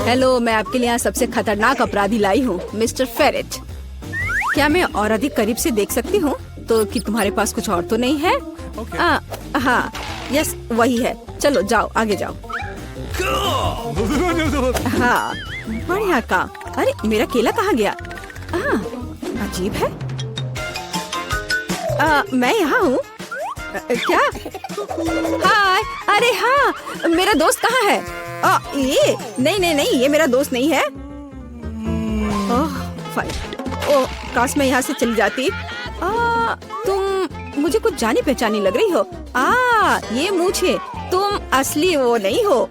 हेलो, मैं आपके लिए यहाँ सबसे खतरनाक अपराधी लाई हूँ, मिस्टर फेरेट। क्या मैं और अधिक करीब से देख सकती हूँ? तो कि तुम्हारे पास कुछ और तो नहीं है? हाँ, यस वही है। चलो जाओ, आगे जाओ। हाँ बढ़िया काम। अरे मेरा केला कहाँ गया? अजीब है। मैं यहाँ हूँ। क्या? हाय, अरे हाँ, मेरा दोस्त कहाँ है? ये नहीं, ये मेरा दोस्त नहीं है। ओह फाइन। ओह काश मैं यहाँ से चली जाती। तुम मुझे कुछ जानी पहचानी लग रही हो। ये मूछे, तुम असली वो नहीं हो।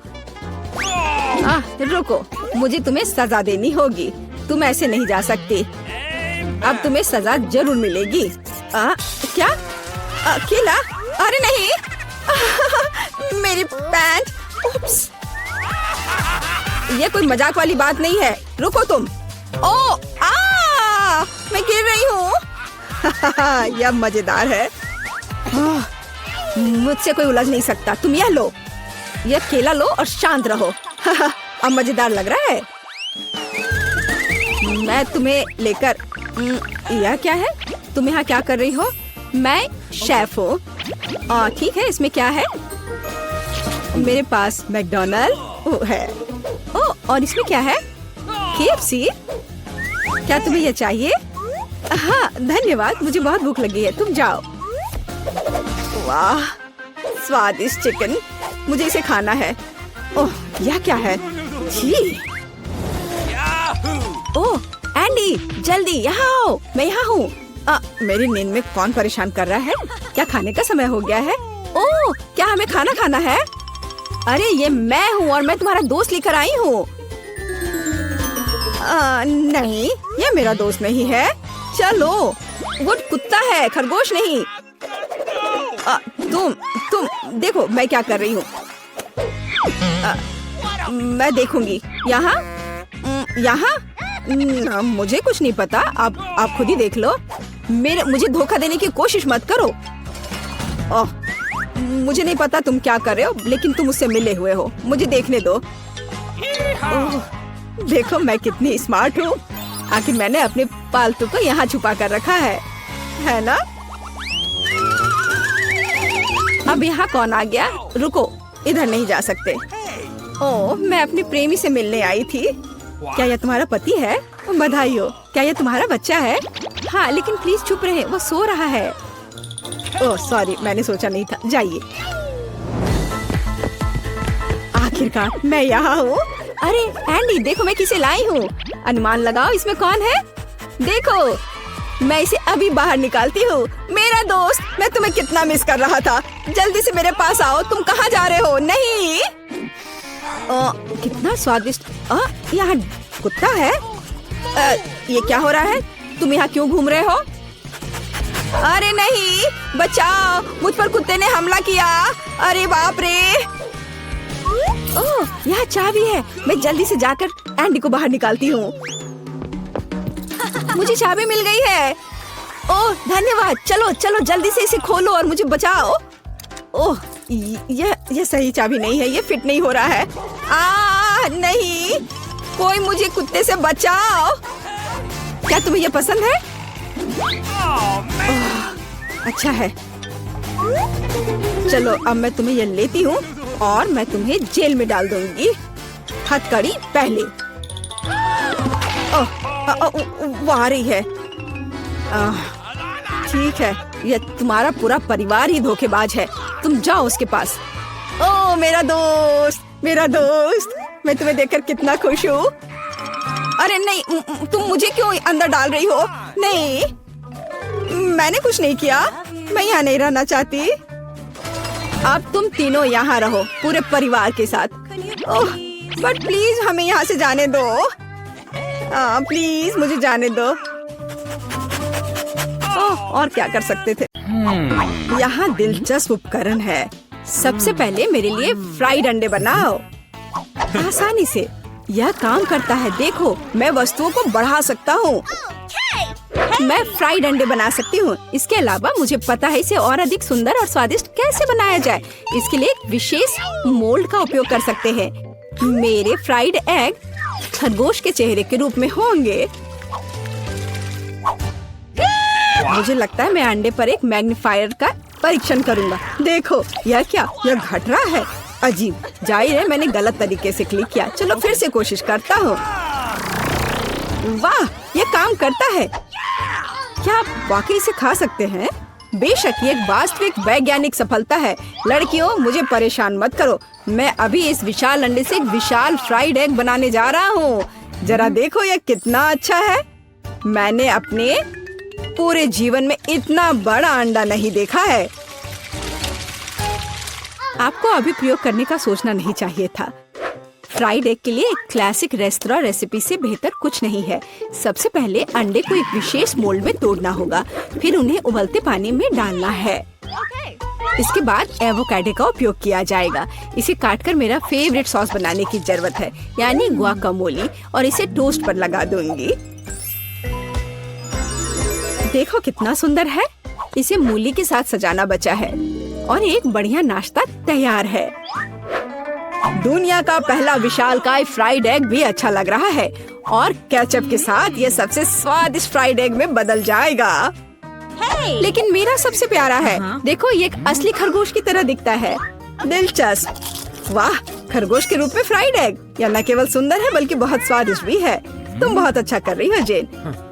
रुको, मुझे तुम्हें सजा देनी होगी। तुम ऐसे नहीं जा सकती। अब तुम्हें सजा जरूर मिलेगी। क्या? केला? अरे नहीं। मेरी पैंट। उप्स। ये कोई मजाक वाली बात नहीं है। रुको तुम। मैं गिर रही हूँ। यह मजेदार है। मुझसे कोई उलझ नहीं सकता। तुम यह लो, यह केला लो और शांत रहो। अब मजेदार लग रहा है। मैं तुम्हें लेकर। यह क्या है? तुम यहाँ क्या कर रही हो? मैं शेफ हूँ। ठीक है, इसमें क्या है? मेरे पास मैकडोनल्ड है। और इसमें क्या है? KFC? क्या तुम्हें ये चाहिए? हाँ धन्यवाद, मुझे बहुत भूख लगी है, तुम जाओ। वाह स्वादिष्ट चिकन, मुझे इसे खाना है। ओह यह क्या है? छी। ओह एंडी जल्दी यहाँ आओ, मैं यहाँ हूँ। मेरी नींद में कौन परेशान कर रहा है? क्या खाने का समय हो गया है? ओह क्या हमें खाना खाना है? अरे ये मैं हूँ और मैं तुम्हारा दोस्त लेकर आई हूँ। नहीं ये मेरा दोस्त नहीं है। चलो वो कुत्ता है, खरगोश नहीं। तुम देखो मैं क्या कर रही हूँ। मैं देखूंगी। यहाँ मुझे कुछ नहीं पता, आप खुद ही देख लो। मुझे धोखा देने की कोशिश मत करो। मुझे नहीं पता तुम क्या कर रहे हो, लेकिन तुम मुझसे मिले हुए हो, मुझे देखने दो। देखो मैं कितनी स्मार्ट हूँ। आखिर मैंने अपने पालतू को यहाँ छुपा कर रखा है ना? अब यहाँ कौन आ गया? रुको, इधर नहीं जा सकते। ओह मैं अपनी प्रेमी से मिलने आई थी। क्या यह तुम्हारा पति है? बधाई हो। क्या यह तुम्हारा बच्चा है? हाँ लेकिन प्लीज चुप रहे, वो सो रहा है। ओह सॉरी, मैंने सोचा नहीं था। जाइए। आखिरकार मैं यहाँ हूँ। अरे एंडी देखो मैं किसे लाई हूँ। अनुमान लगाओ इसमें कौन है? देखो मैं इसे अभी बाहर निकालती हूँ। मेरा दोस्त, मैं तुम्हें कितना मिस कर रहा था। जल्दी से मेरे पास आओ। तुम कहाँ जा रहे हो? नहीं कितना स्वादिष्ट। यहाँ कुत्ता है। ये क्या हो रहा है? तुम यहाँ क्यों घूम रहे हो? अरे नहीं, बचाओ, मुझ पर कुत्ते ने हमला किया। अरे बाप रे। ओह यहाँ चाबी है, मैं जल्दी से जाकर एंडी को बाहर निकालती हूँ। मुझे चाबी मिल गई है। ओह धन्यवाद। चलो चलो जल्दी से इसे खोलो और मुझे बचाओ। ओह यह सही चाबी नहीं है, ये फिट नहीं हो रहा है। नहीं, कोई मुझे कुत्ते से बचाओ। क्या तुम्हें ये पसंद है? अच्छा है। चलो अब मैं तुम्हें ये लेती हूँ और मैं तुम्हें जेल में डाल दूंगी। हथकड़ी पहले। वो आ रही है। ठीक है, ये तुम्हारा पूरा परिवार ही धोखेबाज है। तुम जाओ उसके पास। ओह मेरा दोस्त, मेरा दोस्त, मैं तुम्हें देखकर कितना खुश हूँ। अरे नहीं, तुम मुझे क्यों अंदर डाल रही हो? नहीं, मैंने कुछ नहीं किया। मैं यहाँ नहीं रहना चाहती। अब तुम तीनों यहाँ रहो पूरे परिवार के साथ। ओह बट प्लीज हमें यहाँ से जाने दो। प्लीज मुझे जाने दो। ओह और क्या कर सकते थे? यहाँ दिलचस्प उपकरण है। सबसे पहले मेरे लिए फ्राइड अंडे बनाओ। आसानी से यह काम करता है। देखो मैं वस्तुओं को बढ़ा सकता हूँ। मैं फ्राइड अंडे बना सकती हूँ। इसके अलावा मुझे पता है इसे और अधिक सुंदर और स्वादिष्ट कैसे बनाया जाए। इसके लिए एक विशेष मोल्ड का उपयोग कर सकते हैं। मेरे फ्राइड एग खरगोश के चेहरे के रूप में होंगे। मुझे लगता है मैं अंडे पर एक मैग्नीफायर का परीक्षण करूंगा। देखो यह क्या, यह घट रहा है। अजीब, जाहिर है मैंने गलत तरीके से क्लिक किया। चलो फिर से कोशिश करता हूँ। वाह यह काम करता है। क्या आप वाकई इसे खा सकते हैं? बेशक ये एक वास्तविक वैज्ञानिक सफलता है। लड़कियों मुझे परेशान मत करो। मैं अभी इस विशाल अंडे से एक विशाल फ्राइड एग बनाने जा रहा हूँ। जरा देखो यह कितना अच्छा है। मैंने अपने पूरे जीवन में इतना बड़ा अंडा नहीं देखा है। आपको अभी प्रयोग करने का सोचना नहीं चाहिए था। फ्राइड एग के लिए एक क्लासिक रेस्तरां रेसिपी से बेहतर कुछ नहीं है। सबसे पहले अंडे को एक विशेष मोल्ड में तोड़ना होगा, फिर उन्हें उबलते पानी में डालना है। इसके बाद एवोकाडो का उपयोग किया जाएगा। इसे काटकर मेरा फेवरेट सॉस बनाने की जरूरत है, यानी गुआकामोली, और इसे टोस्ट पर लगा दूंगी। देखो कितना सुंदर है। इसे मूली के साथ सजाना बचा है और एक बढ़िया नाश्ता तैयार है। दुनिया का पहला विशालकाय फ्राइड एग भी अच्छा लग रहा है और केचप के साथ ये सबसे स्वादिष्ट फ्राइड एग में बदल जाएगा। लेकिन मेरा सबसे प्यारा है। देखो ये एक असली खरगोश की तरह दिखता है। दिलचस्प। वाह खरगोश के रूप में फ्राइड एग। यह न केवल सुंदर है बल्कि बहुत स्वादिष्ट भी है। तुम बहुत अच्छा कर रही हो जेन।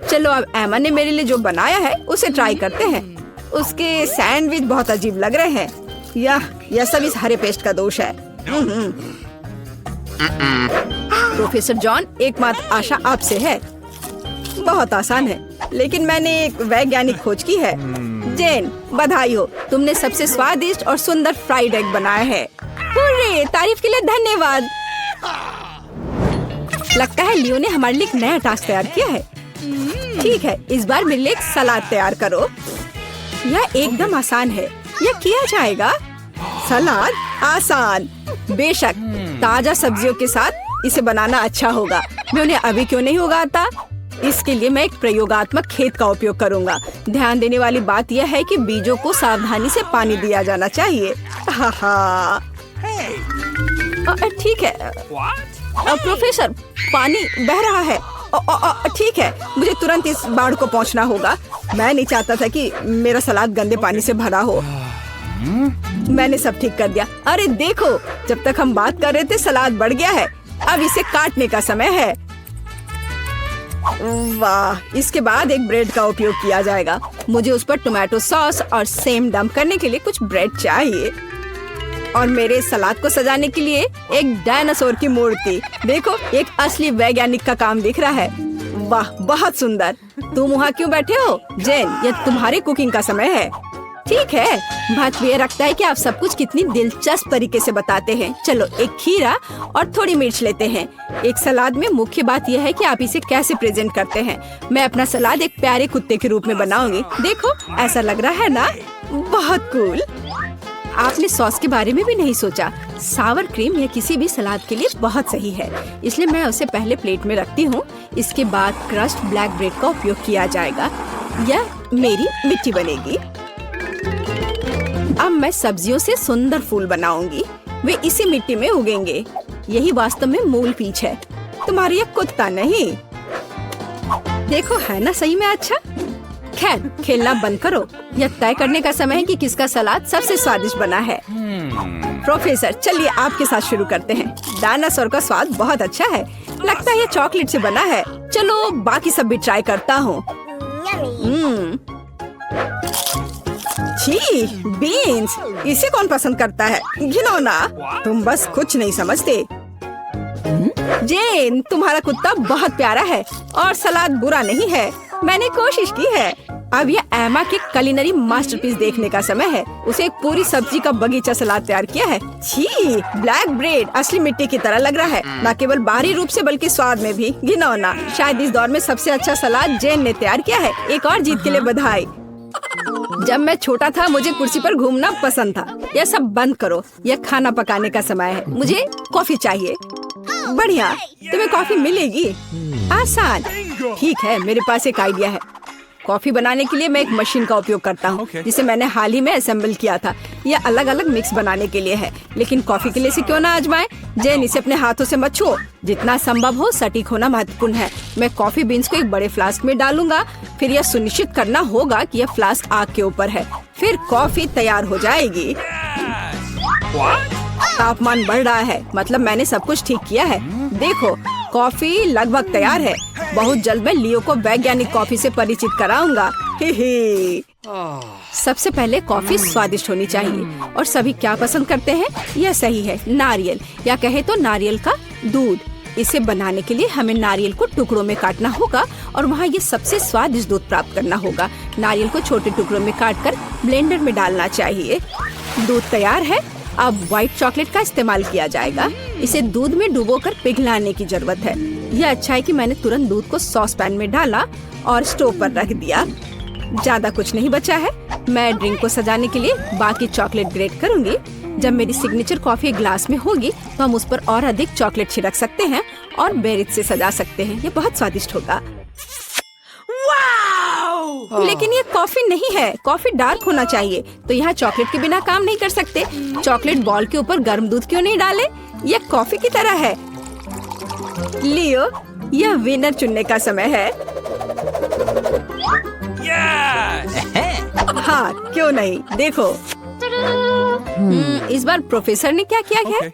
चलो अब एमा ने मेरे लिए जो बनाया है उसे ट्राई करते हैं। उसके सैंडविच बहुत अजीब लग रहे हैं। यह सब इस हरे पेस्ट का दोष है। प्रोफेसर जॉन, एकमात्र आशा आपसे है। बहुत आसान है, लेकिन मैंने एक वैज्ञानिक खोज की है। जेन, बधाई हो, तुमने सबसे स्वादिष्ट और सुंदर फ्राइड एग बनाया है। हुर्रे, तारीफ के लिए धन्यवाद। लगता है लियो ने हमारे लिए एक नया टास्क तैयार किया है। ठीक है, इस बार मेरे लिए एक सलाद तैयार करो। यह एकदम आसान है, यह किया जाएगा। सलाद आसान, बेशक ताजा सब्जियों के साथ इसे बनाना अच्छा होगा। मैं उन्हें अभी क्यों नहीं उगाता? इसके लिए मैं एक प्रयोगात्मक खेत का उपयोग करूंगा। ध्यान देने वाली बात यह है कि बीजों को सावधानी से पानी दिया जाना चाहिए। ठीक है। प्रोफेसर, पानी बह रहा है। ठीक है, मुझे तुरंत इस बाढ़ को पहुंचना होगा। मैं नहीं चाहता था कि मेरा सलाद गंदे पानी से भरा हो। मैंने सब ठीक कर दिया। अरे देखो, जब तक हम बात कर रहे थे सलाद बढ़ गया है। अब इसे काटने का समय है। वाह, इसके बाद एक ब्रेड का उपयोग किया जाएगा। मुझे उस पर टोमेटो सॉस और सेम डंप करने के लिए कुछ ब्रेड चाहिए। और मेरे सलाद को सजाने के लिए एक डायनासोर की मूर्ति। देखो, एक असली वैज्ञानिक का काम दिख रहा है। वाह, बहुत सुंदर। तुम वहाँ क्यों बैठे हो? जेन, यह तुम्हारी कुकिंग का समय है। ठीक है, बात ये रखता है कि आप सब कुछ कितनी दिलचस्प तरीके से बताते हैं। चलो एक खीरा और थोड़ी मिर्च लेते हैं। एक सलाद में मुख्य बात यह है कि आप इसे कैसे प्रेजेंट करते हैं। मैं अपना सलाद एक प्यारे कुत्ते के रूप में बनाऊंगी। देखो, ऐसा लग रहा है ना? बहुत कूल। आपने सॉस के बारे में भी नहीं सोचा। सावर क्रीम या किसी भी सलाद के लिए बहुत सही है, इसलिए मैं उसे पहले प्लेट में रखती हूँ। इसके बाद क्रस्ट ब्लैक ब्रेड का उपयोग किया जाएगा। यह मेरी मिट्टी बनेगी। अब मैं सब्जियों से सुंदर फूल बनाऊंगी। वे इसी मिट्टी में उगेंगे। यही वास्तव में मूल पीच है, तुम्हारी ये कुत्ता नहीं। देखो, है ना सही में अच्छा? खैर, खेलना बंद करो। यह तय करने का समय है कि किसका सलाद सबसे स्वादिष्ट बना है। प्रोफेसर, चलिए आपके साथ शुरू करते हैं। डायनासोर का स्वाद बहुत अच्छा है। लगता है ये चॉकलेट से बना है। चलो बाकी सब भी ट्राई करता हूँ। छी, बीन्स, इसे कौन पसंद करता है? घिनौना। तुम बस कुछ नहीं समझते। जेन, तुम्हारा कुत्ता बहुत प्यारा है और सलाद बुरा नहीं है। मैंने कोशिश की है। अब यह एमा के कुलिनरी मास्टरपीस देखने का समय है। उसे एक पूरी सब्जी का बगीचा सलाद तैयार किया है। छी, ब्लैक ब्रेड असली मिट्टी की तरह लग रहा है, न केवल बाहरी रूप से बल्कि स्वाद में भी। घिनौना। शायद इस दौर में सबसे अच्छा सलाद जेन ने तैयार किया है। एक और जीत के लिए बधाई। जब मैं छोटा था मुझे कुर्सी पर घूमना पसंद था। यह सब बंद करो, यह खाना पकाने का समय है। मुझे कॉफी चाहिए। बढ़िया, तुम्हें कॉफी मिलेगी। आसान। ठीक है, मेरे पास एक आइडिया है। कॉफी बनाने के लिए मैं एक मशीन का उपयोग करता हूँ, जिसे मैंने हाल ही में असेंबल किया था। यह अलग अलग मिक्स बनाने के लिए है, लेकिन कॉफी के लिए इसे क्यों ना आजमाएं? जेन, इसे अपने हाथों से मत छुओ। जितना संभव हो सटीक होना महत्वपूर्ण है। मैं कॉफी बीन्स को एक बड़े फ्लास्क में डालूंगा। फिर यह सुनिश्चित करना होगा कि यह फ्लास्क आग के ऊपर है। फिर कॉफी तैयार हो जाएगी। तापमान बढ़ रहा है, मतलब मैंने सब कुछ ठीक किया है। देखो, कॉफी लगभग तैयार है। बहुत जल्द मैं लियो को वैज्ञानिक कॉफी से परिचित कराऊंगा। सबसे पहले कॉफी स्वादिष्ट होनी चाहिए, और सभी क्या पसंद करते हैं? यह सही है, नारियल, या कहे तो नारियल का दूध। इसे बनाने के लिए हमें नारियल को टुकड़ों में काटना होगा और वहाँ ये सबसे स्वादिष्ट दूध प्राप्त करना होगा। नारियल को छोटे टुकड़ों में काटकर ब्लेंडर में डालना चाहिए। दूध तैयार है। अब व्हाइट चॉकलेट का इस्तेमाल किया जाएगा। इसे दूध में डुबोकर पिघलाने की जरूरत है। यह अच्छा है कि मैंने तुरंत दूध को सॉस पैन में डाला और स्टोव पर रख दिया। ज्यादा कुछ नहीं बचा है। मैं ड्रिंक को सजाने के लिए बाकी चॉकलेट ग्रेट करूंगी। जब मेरी सिग्नेचर कॉफी ग्लास में होगी तो हम उस पर और अधिक चॉकलेट छिड़क सकते हैं और बेरिज से सजा सकते हैं। ये बहुत स्वादिष्ट होगा। लेकिन ये कॉफी नहीं है, कॉफी डार्क होना चाहिए। तो यहाँ चॉकलेट के बिना काम नहीं कर सकते। चॉकलेट बॉल के ऊपर गर्म दूध क्यों नहीं डाले? यह कॉफी की तरह है। लियो, यह विनर चुनने का समय है। हाँ, क्यों नहीं? देखो, इस बार प्रोफेसर ने क्या किया है?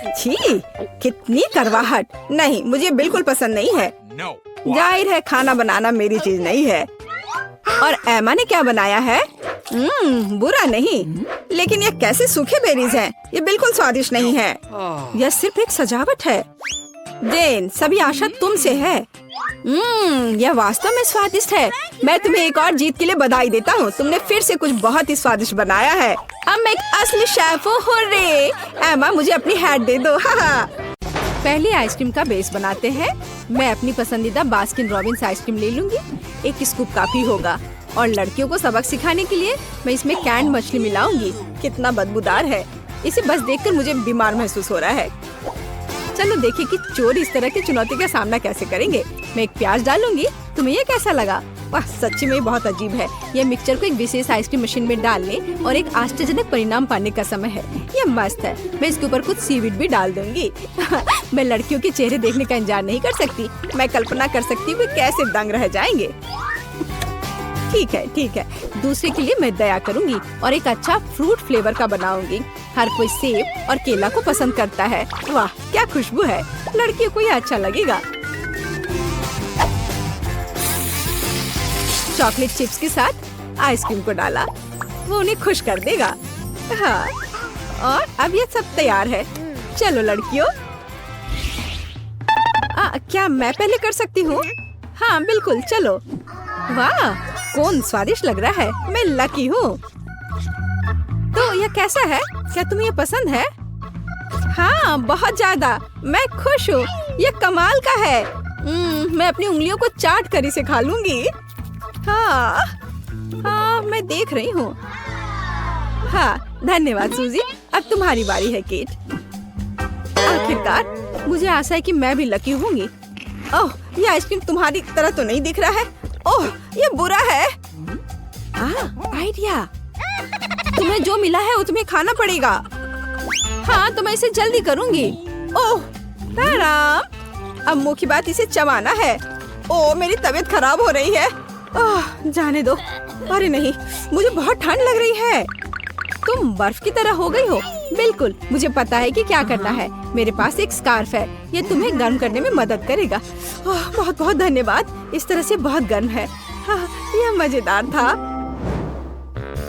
छी, कितनी करवाहट। नहीं, मुझे बिल्कुल पसंद नहीं है। जाहिर है खाना बनाना मेरी चीज नहीं है। और एमा ने क्या बनाया है? बुरा नहीं, लेकिन ये कैसे सूखे बेरीज हैं? ये बिल्कुल स्वादिष्ट नहीं है। यह सिर्फ एक सजावट है। जेन, सभी आशा तुमसे है। यह वास्तव में स्वादिष्ट है। मैं तुम्हें एक और जीत के लिए बधाई देता हूँ। तुमने फिर से कुछ बहुत ही स्वादिष्ट बनाया है। अब मैं एक असली शेफ हूँ। हुर्रे! एमा, मुझे अपनी हैट दे दो। पहले आइसक्रीम का बेस बनाते हैं। मैं अपनी पसंदीदा बास्किन रॉबिन्स आइसक्रीम ले लूंगी। एक स्कूप काफी होगा। और लड़कियों को सबक सिखाने के लिए मैं इसमें कैंड मछली मिलाऊंगी। कितना बदबूदार है। इसे बस देखकर मुझे बीमार महसूस हो रहा है। चलो देखें कि चोर इस तरह की चुनौती का सामना कैसे करेंगे। मैं एक प्याज डालूंगी। तुम्हें ये कैसा लगा? वाह, सच्ची में बहुत अजीब है। यह मिक्सचर को एक विशेष आइसक्रीम मशीन में डालने और एक आश्चर्यजनक परिणाम पाने का समय है। यह मस्त है। मैं इसके ऊपर कुछ सीवीड भी डाल दूंगी। मैं लड़कियों के चेहरे देखने का इंतजार नहीं कर सकती। मैं कल्पना कर सकती हूँ कैसे दंग रह जाएंगे। ठीक है। दूसरे के लिए मैं दया करूंगी और एक अच्छा फ्रूट फ्लेवर का बनाऊंगी। हर कोई सेब और केला को पसंद करता है। वाह, क्या खुशबू है। लड़कियों को यह अच्छा लगेगा। चॉकलेट चिप्स के साथ आइसक्रीम को डाला। वो उन्हें खुश कर देगा। हाँ, और अब ये सब तैयार है। चलो लड़कियों। क्या मैं पहले कर सकती हूँ? हाँ बिल्कुल, चलो। वाह, कौन स्वादिष्ट लग रहा है। मैं लकी हूँ। तो यह कैसा है? क्या तुम्हें ये पसंद है? हाँ, बहुत ज्यादा। मैं खुश हूँ। यह कमाल का है। मैं अपनी उंगलियों को चाट कर इसे खा लूंगी। हाँ, मैं देख रही हूँ। हाँ, धन्यवाद सूजी। अब तुम्हारी बारी है केट। आखिरकार, मुझे आशा है कि मैं भी लकी होंगी। ओह, ये आइसक्रीम तुम्हारी तरह तो नहीं दिख रहा है। ओह, ये बुरा है। आइडिया। तुम्हें जो मिला है वो तुम्हें खाना पड़ेगा। हाँ, तो मैं इसे जल्दी करूंगी। ओह, राम। अब मुख्य बात इसे चबाना है। ओह, मेरी तबीयत खराब हो रही है। जाने दो। अरे नहीं, मुझे बहुत ठंड लग रही है। तुम बर्फ की तरह हो गई हो। बिल्कुल, मुझे पता है कि क्या करना है। मेरे पास एक स्कार्फ है। ये तुम्हें गर्म करने में मदद करेगा। बहुत बहुत धन्यवाद। इस तरह से बहुत गर्म है। यह मजेदार था।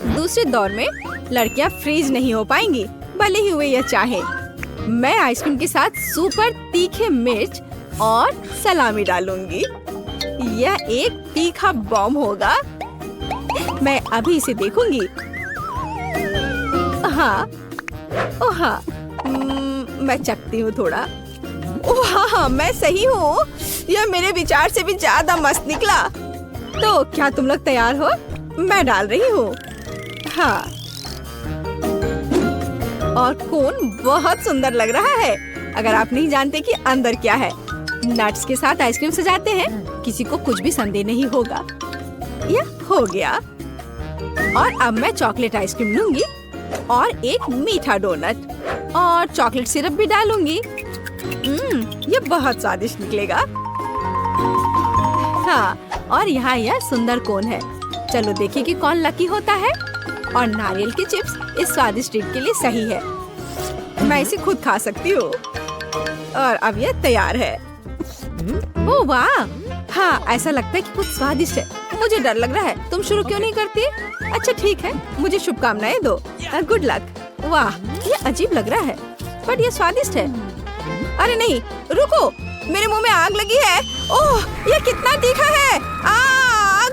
दूसरे दौर में लड़कियां फ्रीज नहीं हो पाएंगी, भले ही वे यह चाहे। मैं आइसक्रीम के साथ सुपर तीखे मिर्च और सलामी डालूंगी। यह एक तीखा बॉम्ब होगा। मैं अभी इसे देखूंगी। हाँ, मैं चखती हूँ थोड़ा। हाँ, मैं सही हूँ। यह मेरे विचार से भी ज्यादा मस्त निकला। तो क्या तुम लोग तैयार हो? मैं डाल रही हूँ। हाँ, और कोन बहुत सुंदर लग रहा है। अगर आप नहीं जानते कि अंदर क्या है। नट्स के साथ आइसक्रीम सजाते हैं, किसी को कुछ भी संदेह नहीं होगा। यह हो गया। और अब मैं चॉकलेट आइसक्रीम लूंगी और एक मीठा डोनट और चॉकलेट सिरप भी डालूंगी। ये बहुत स्वादिष्ट निकलेगा। हाँ, और यहाँ यह सुंदर कोन है। चलो देखिए कि कौन लकी होता है। और नारियल के चिप्स इस स्वादिष्ट ट्रीट के लिए सही है। मैं इसे खुद खा सकती हूँ। और अब यह तैयार है। ओह वाह, हाँ, ऐसा लगता है कि कुछ स्वादिष्ट है। मुझे डर लग रहा है। तुम शुरू क्यों नहीं करती? अच्छा ठीक है, मुझे शुभकामनाएं दो। Good luck. वाह, ये अजीब लग रहा है, बट ये स्वादिष्ट है। अरे नहीं, रुको, मेरे मुंह में आग लगी है। ओह, ये कितना तीखा है। आग!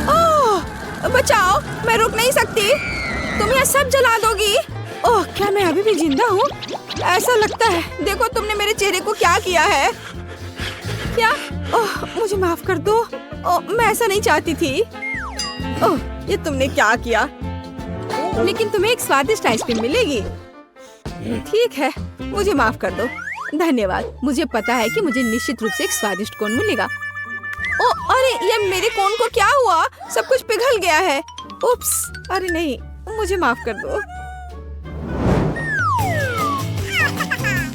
ओह, बचाओ, मैं रुक नहीं सकती। तुम यह सब जला दोगी। ओह, क्या मैं अभी भी जिंदा हूँ? ऐसा लगता है। देखो तुमने मेरे चेहरे को क्या किया है। क्या? ओह, मुझे माफ कर दो। ओह, मैं ऐसा नहीं चाहती थी। ओह, ये तुमने क्या किया? लेकिन तुम्हें एक स्वादिष्ट आइसक्रीम मिलेगी। ठीक है, मुझे माफ कर दो। धन्यवाद। मुझे पता है कि मुझे निश्चित रूप से एक स्वादिष्ट कोन मिलेगा। ओह, अरे ये मेरे कोन को क्या हुआ? सब कुछ पिघल गया है। उप्स, अरे नहीं, मुझे माफ कर दो।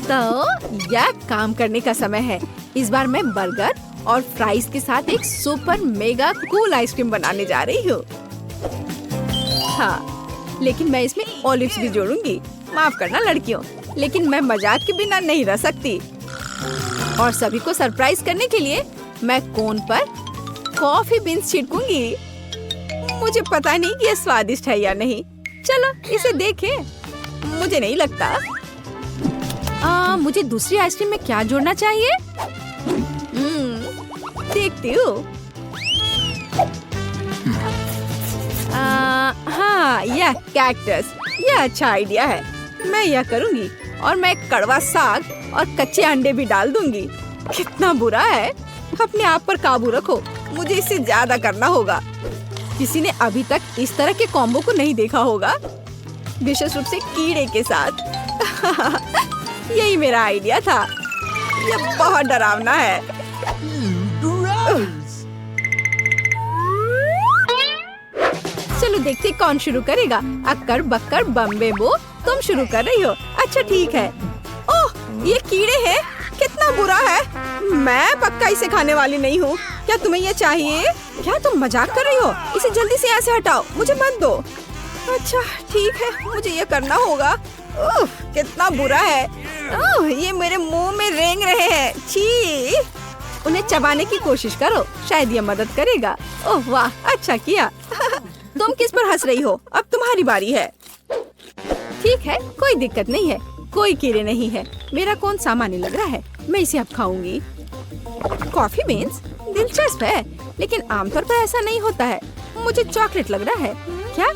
तो यह काम करने का समय है। इस बार मैं बर्गर और फ्राइज के साथ एक सुपर मेगा कूल आइसक्रीम बनाने जा रही हूँ। हाँ, लेकिन मैं इसमें ऑलिव्स भी जोड़ूंगी। माफ करना लड़कियों। लेकिन मैं मजाक के बिना नहीं रह सकती। और सभी को सरप्राइज करने के लिए मैं कोन पर कॉफी बीन्स छिड़कूंगी। मुझे पता नहीं कि ये स्वादिष्ट है या नहीं। चलो इसे देखें। मुझे नहीं लगता। मुझे दूसरी आइसक्रीम में क्या जोड़ना चाहिए? देखती हूँ। हाँ, यह कैक्टस, यह अच्छा आइडिया है। मैं यह करूंगी और मैं कड़वा साग और कच्चे अंडे भी डाल दूंगी। कितना बुरा है। अपने आप पर काबू रखो, मुझे इससे ज्यादा करना होगा। किसी ने अभी तक इस तरह के कॉम्बो को नहीं देखा होगा, विशेष रूप से कीड़े के साथ। यही मेरा आइडिया था। यह बहुत डरावना है। चलो देखते कौन शुरू करेगा। अक्कर बक्कर बम्बे बो, तुम शुरू कर रही हो। अच्छा ठीक है। ओह, ये कीड़े हैं। कितना बुरा है। मैं पक्का इसे खाने वाली नहीं हूँ। क्या तुम्हें ये चाहिए? क्या तुम मजाक कर रही हो? इसे जल्दी से यहाँ से हटाओ, मुझे मत दो। अच्छा ठीक है, मुझे ये करना होगा। ओह, कितना बुरा है। ओह, ये मेरे मुंह में रेंग रहे हैं। छी। उन्हें चबाने की कोशिश करो, शायद ये मदद करेगा। ओह वाह, अच्छा किया। तुम किस पर हंस रही हो? अब तुम्हारी बारी है। ठीक है, कोई दिक्कत नहीं है। कोई कीड़े नहीं है। मेरा कौन सामान्य लग रहा है। मैं इसे अब खाऊंगी। कॉफी बीन्स दिलचस्प है, लेकिन आमतौर पर ऐसा नहीं होता है। मुझे चॉकलेट लग रहा है। क्या?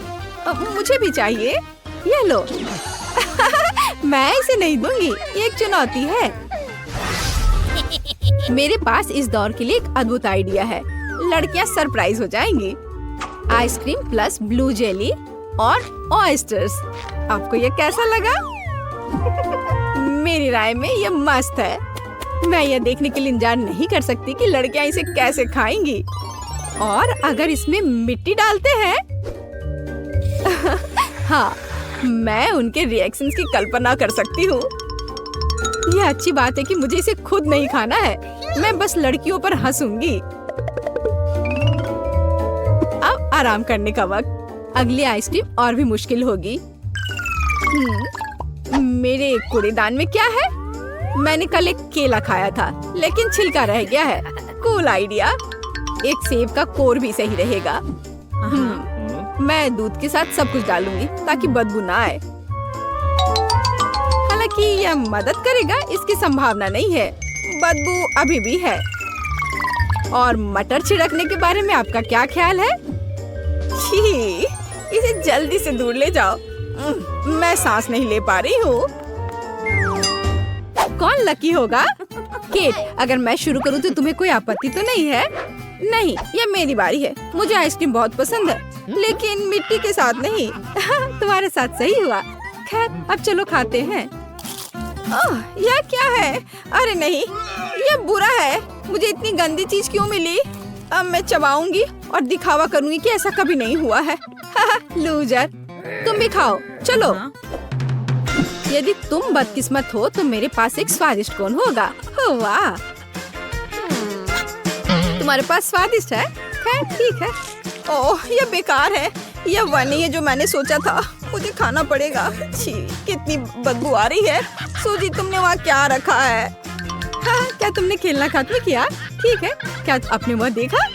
मुझे भी चाहिए। ये लो। मैं इसे नहीं दूंगी, ये एक चुनौती है। मेरे पास इस दौर के लिए एक अद्भुत आइडिया है। लड़कियां सरप्राइज हो जाएंगी। आइसक्रीम प्लस ब्लू जेली और ऑयस्टर्स। आपको ये कैसा लगा? मेरी राय में ये मस्त है। मैं यह देखने के लिए इंतजार नहीं कर सकती कि लड़कियां इसे कैसे खाएंगी। और अगर इसमें मिट्टी डालते हैं हाँ, मैं उनके रिएक्शंस की कल्पना कर सकती हूँ। यह अच्छी बात है कि मुझे इसे खुद नहीं खाना है। मैं बस लड़कियों पर हंसूंगी। अब आराम करने का वक्त। अगली आइसक्रीम और भी मुश्किल होगी। मेरे कूड़ेदान में क्या है? मैंने कल एक केला खाया था, लेकिन छिलका रह गया है। Cool idea. एक सेब का कोर भी सही रहेगा। मैं दूध के साथ सब कुछ डालूंगी ताकि बदबू ना आए। हालांकि यह मदद करेगा इसकी संभावना नहीं है। बदबू अभी भी है। और मटर छिड़कने के बारे में आपका क्या ख्याल है? छी, इसे जल्दी से दूर ले जाओ। मैं सांस नहीं ले पा रही हूँ। कौन लकी होगा? केट, अगर मैं शुरू करूँ तो तुम्हें कोई आपत्ति तो नहीं है? नहीं, ये मेरी बारी है। मुझे आइसक्रीम बहुत पसंद है, लेकिन मिट्टी के साथ नहीं। तुम्हारे साथ सही हुआ। खैर, अब चलो खाते हैं। ओह, यह क्या है? अरे नहीं, यह बुरा है। मुझे इतनी गंदी चीज क्यों मिली? अब मैं चबाऊंगी और दिखावा करूंगी कि ऐसा कभी नहीं हुआ है। लूजर, तुम भी खाओ। चलो। यदि तुम बदकिस्मत हो तो मेरे पास एक स्वादिष्ट कोन होगा। वाह, तुम्हारे पास स्वादिष्ट है। खैर ठीक है। ओह, यह बेकार है। यह वह नहीं है जो मैंने सोचा था। मुझे खाना पड़ेगा। छी, कितनी बदबू आ रही है। सूजी, तुमने वहाँ क्या रखा है? हाँ, क्या तुमने खेलना खत्म किया? ठीक है, क्या आपने वह देखा?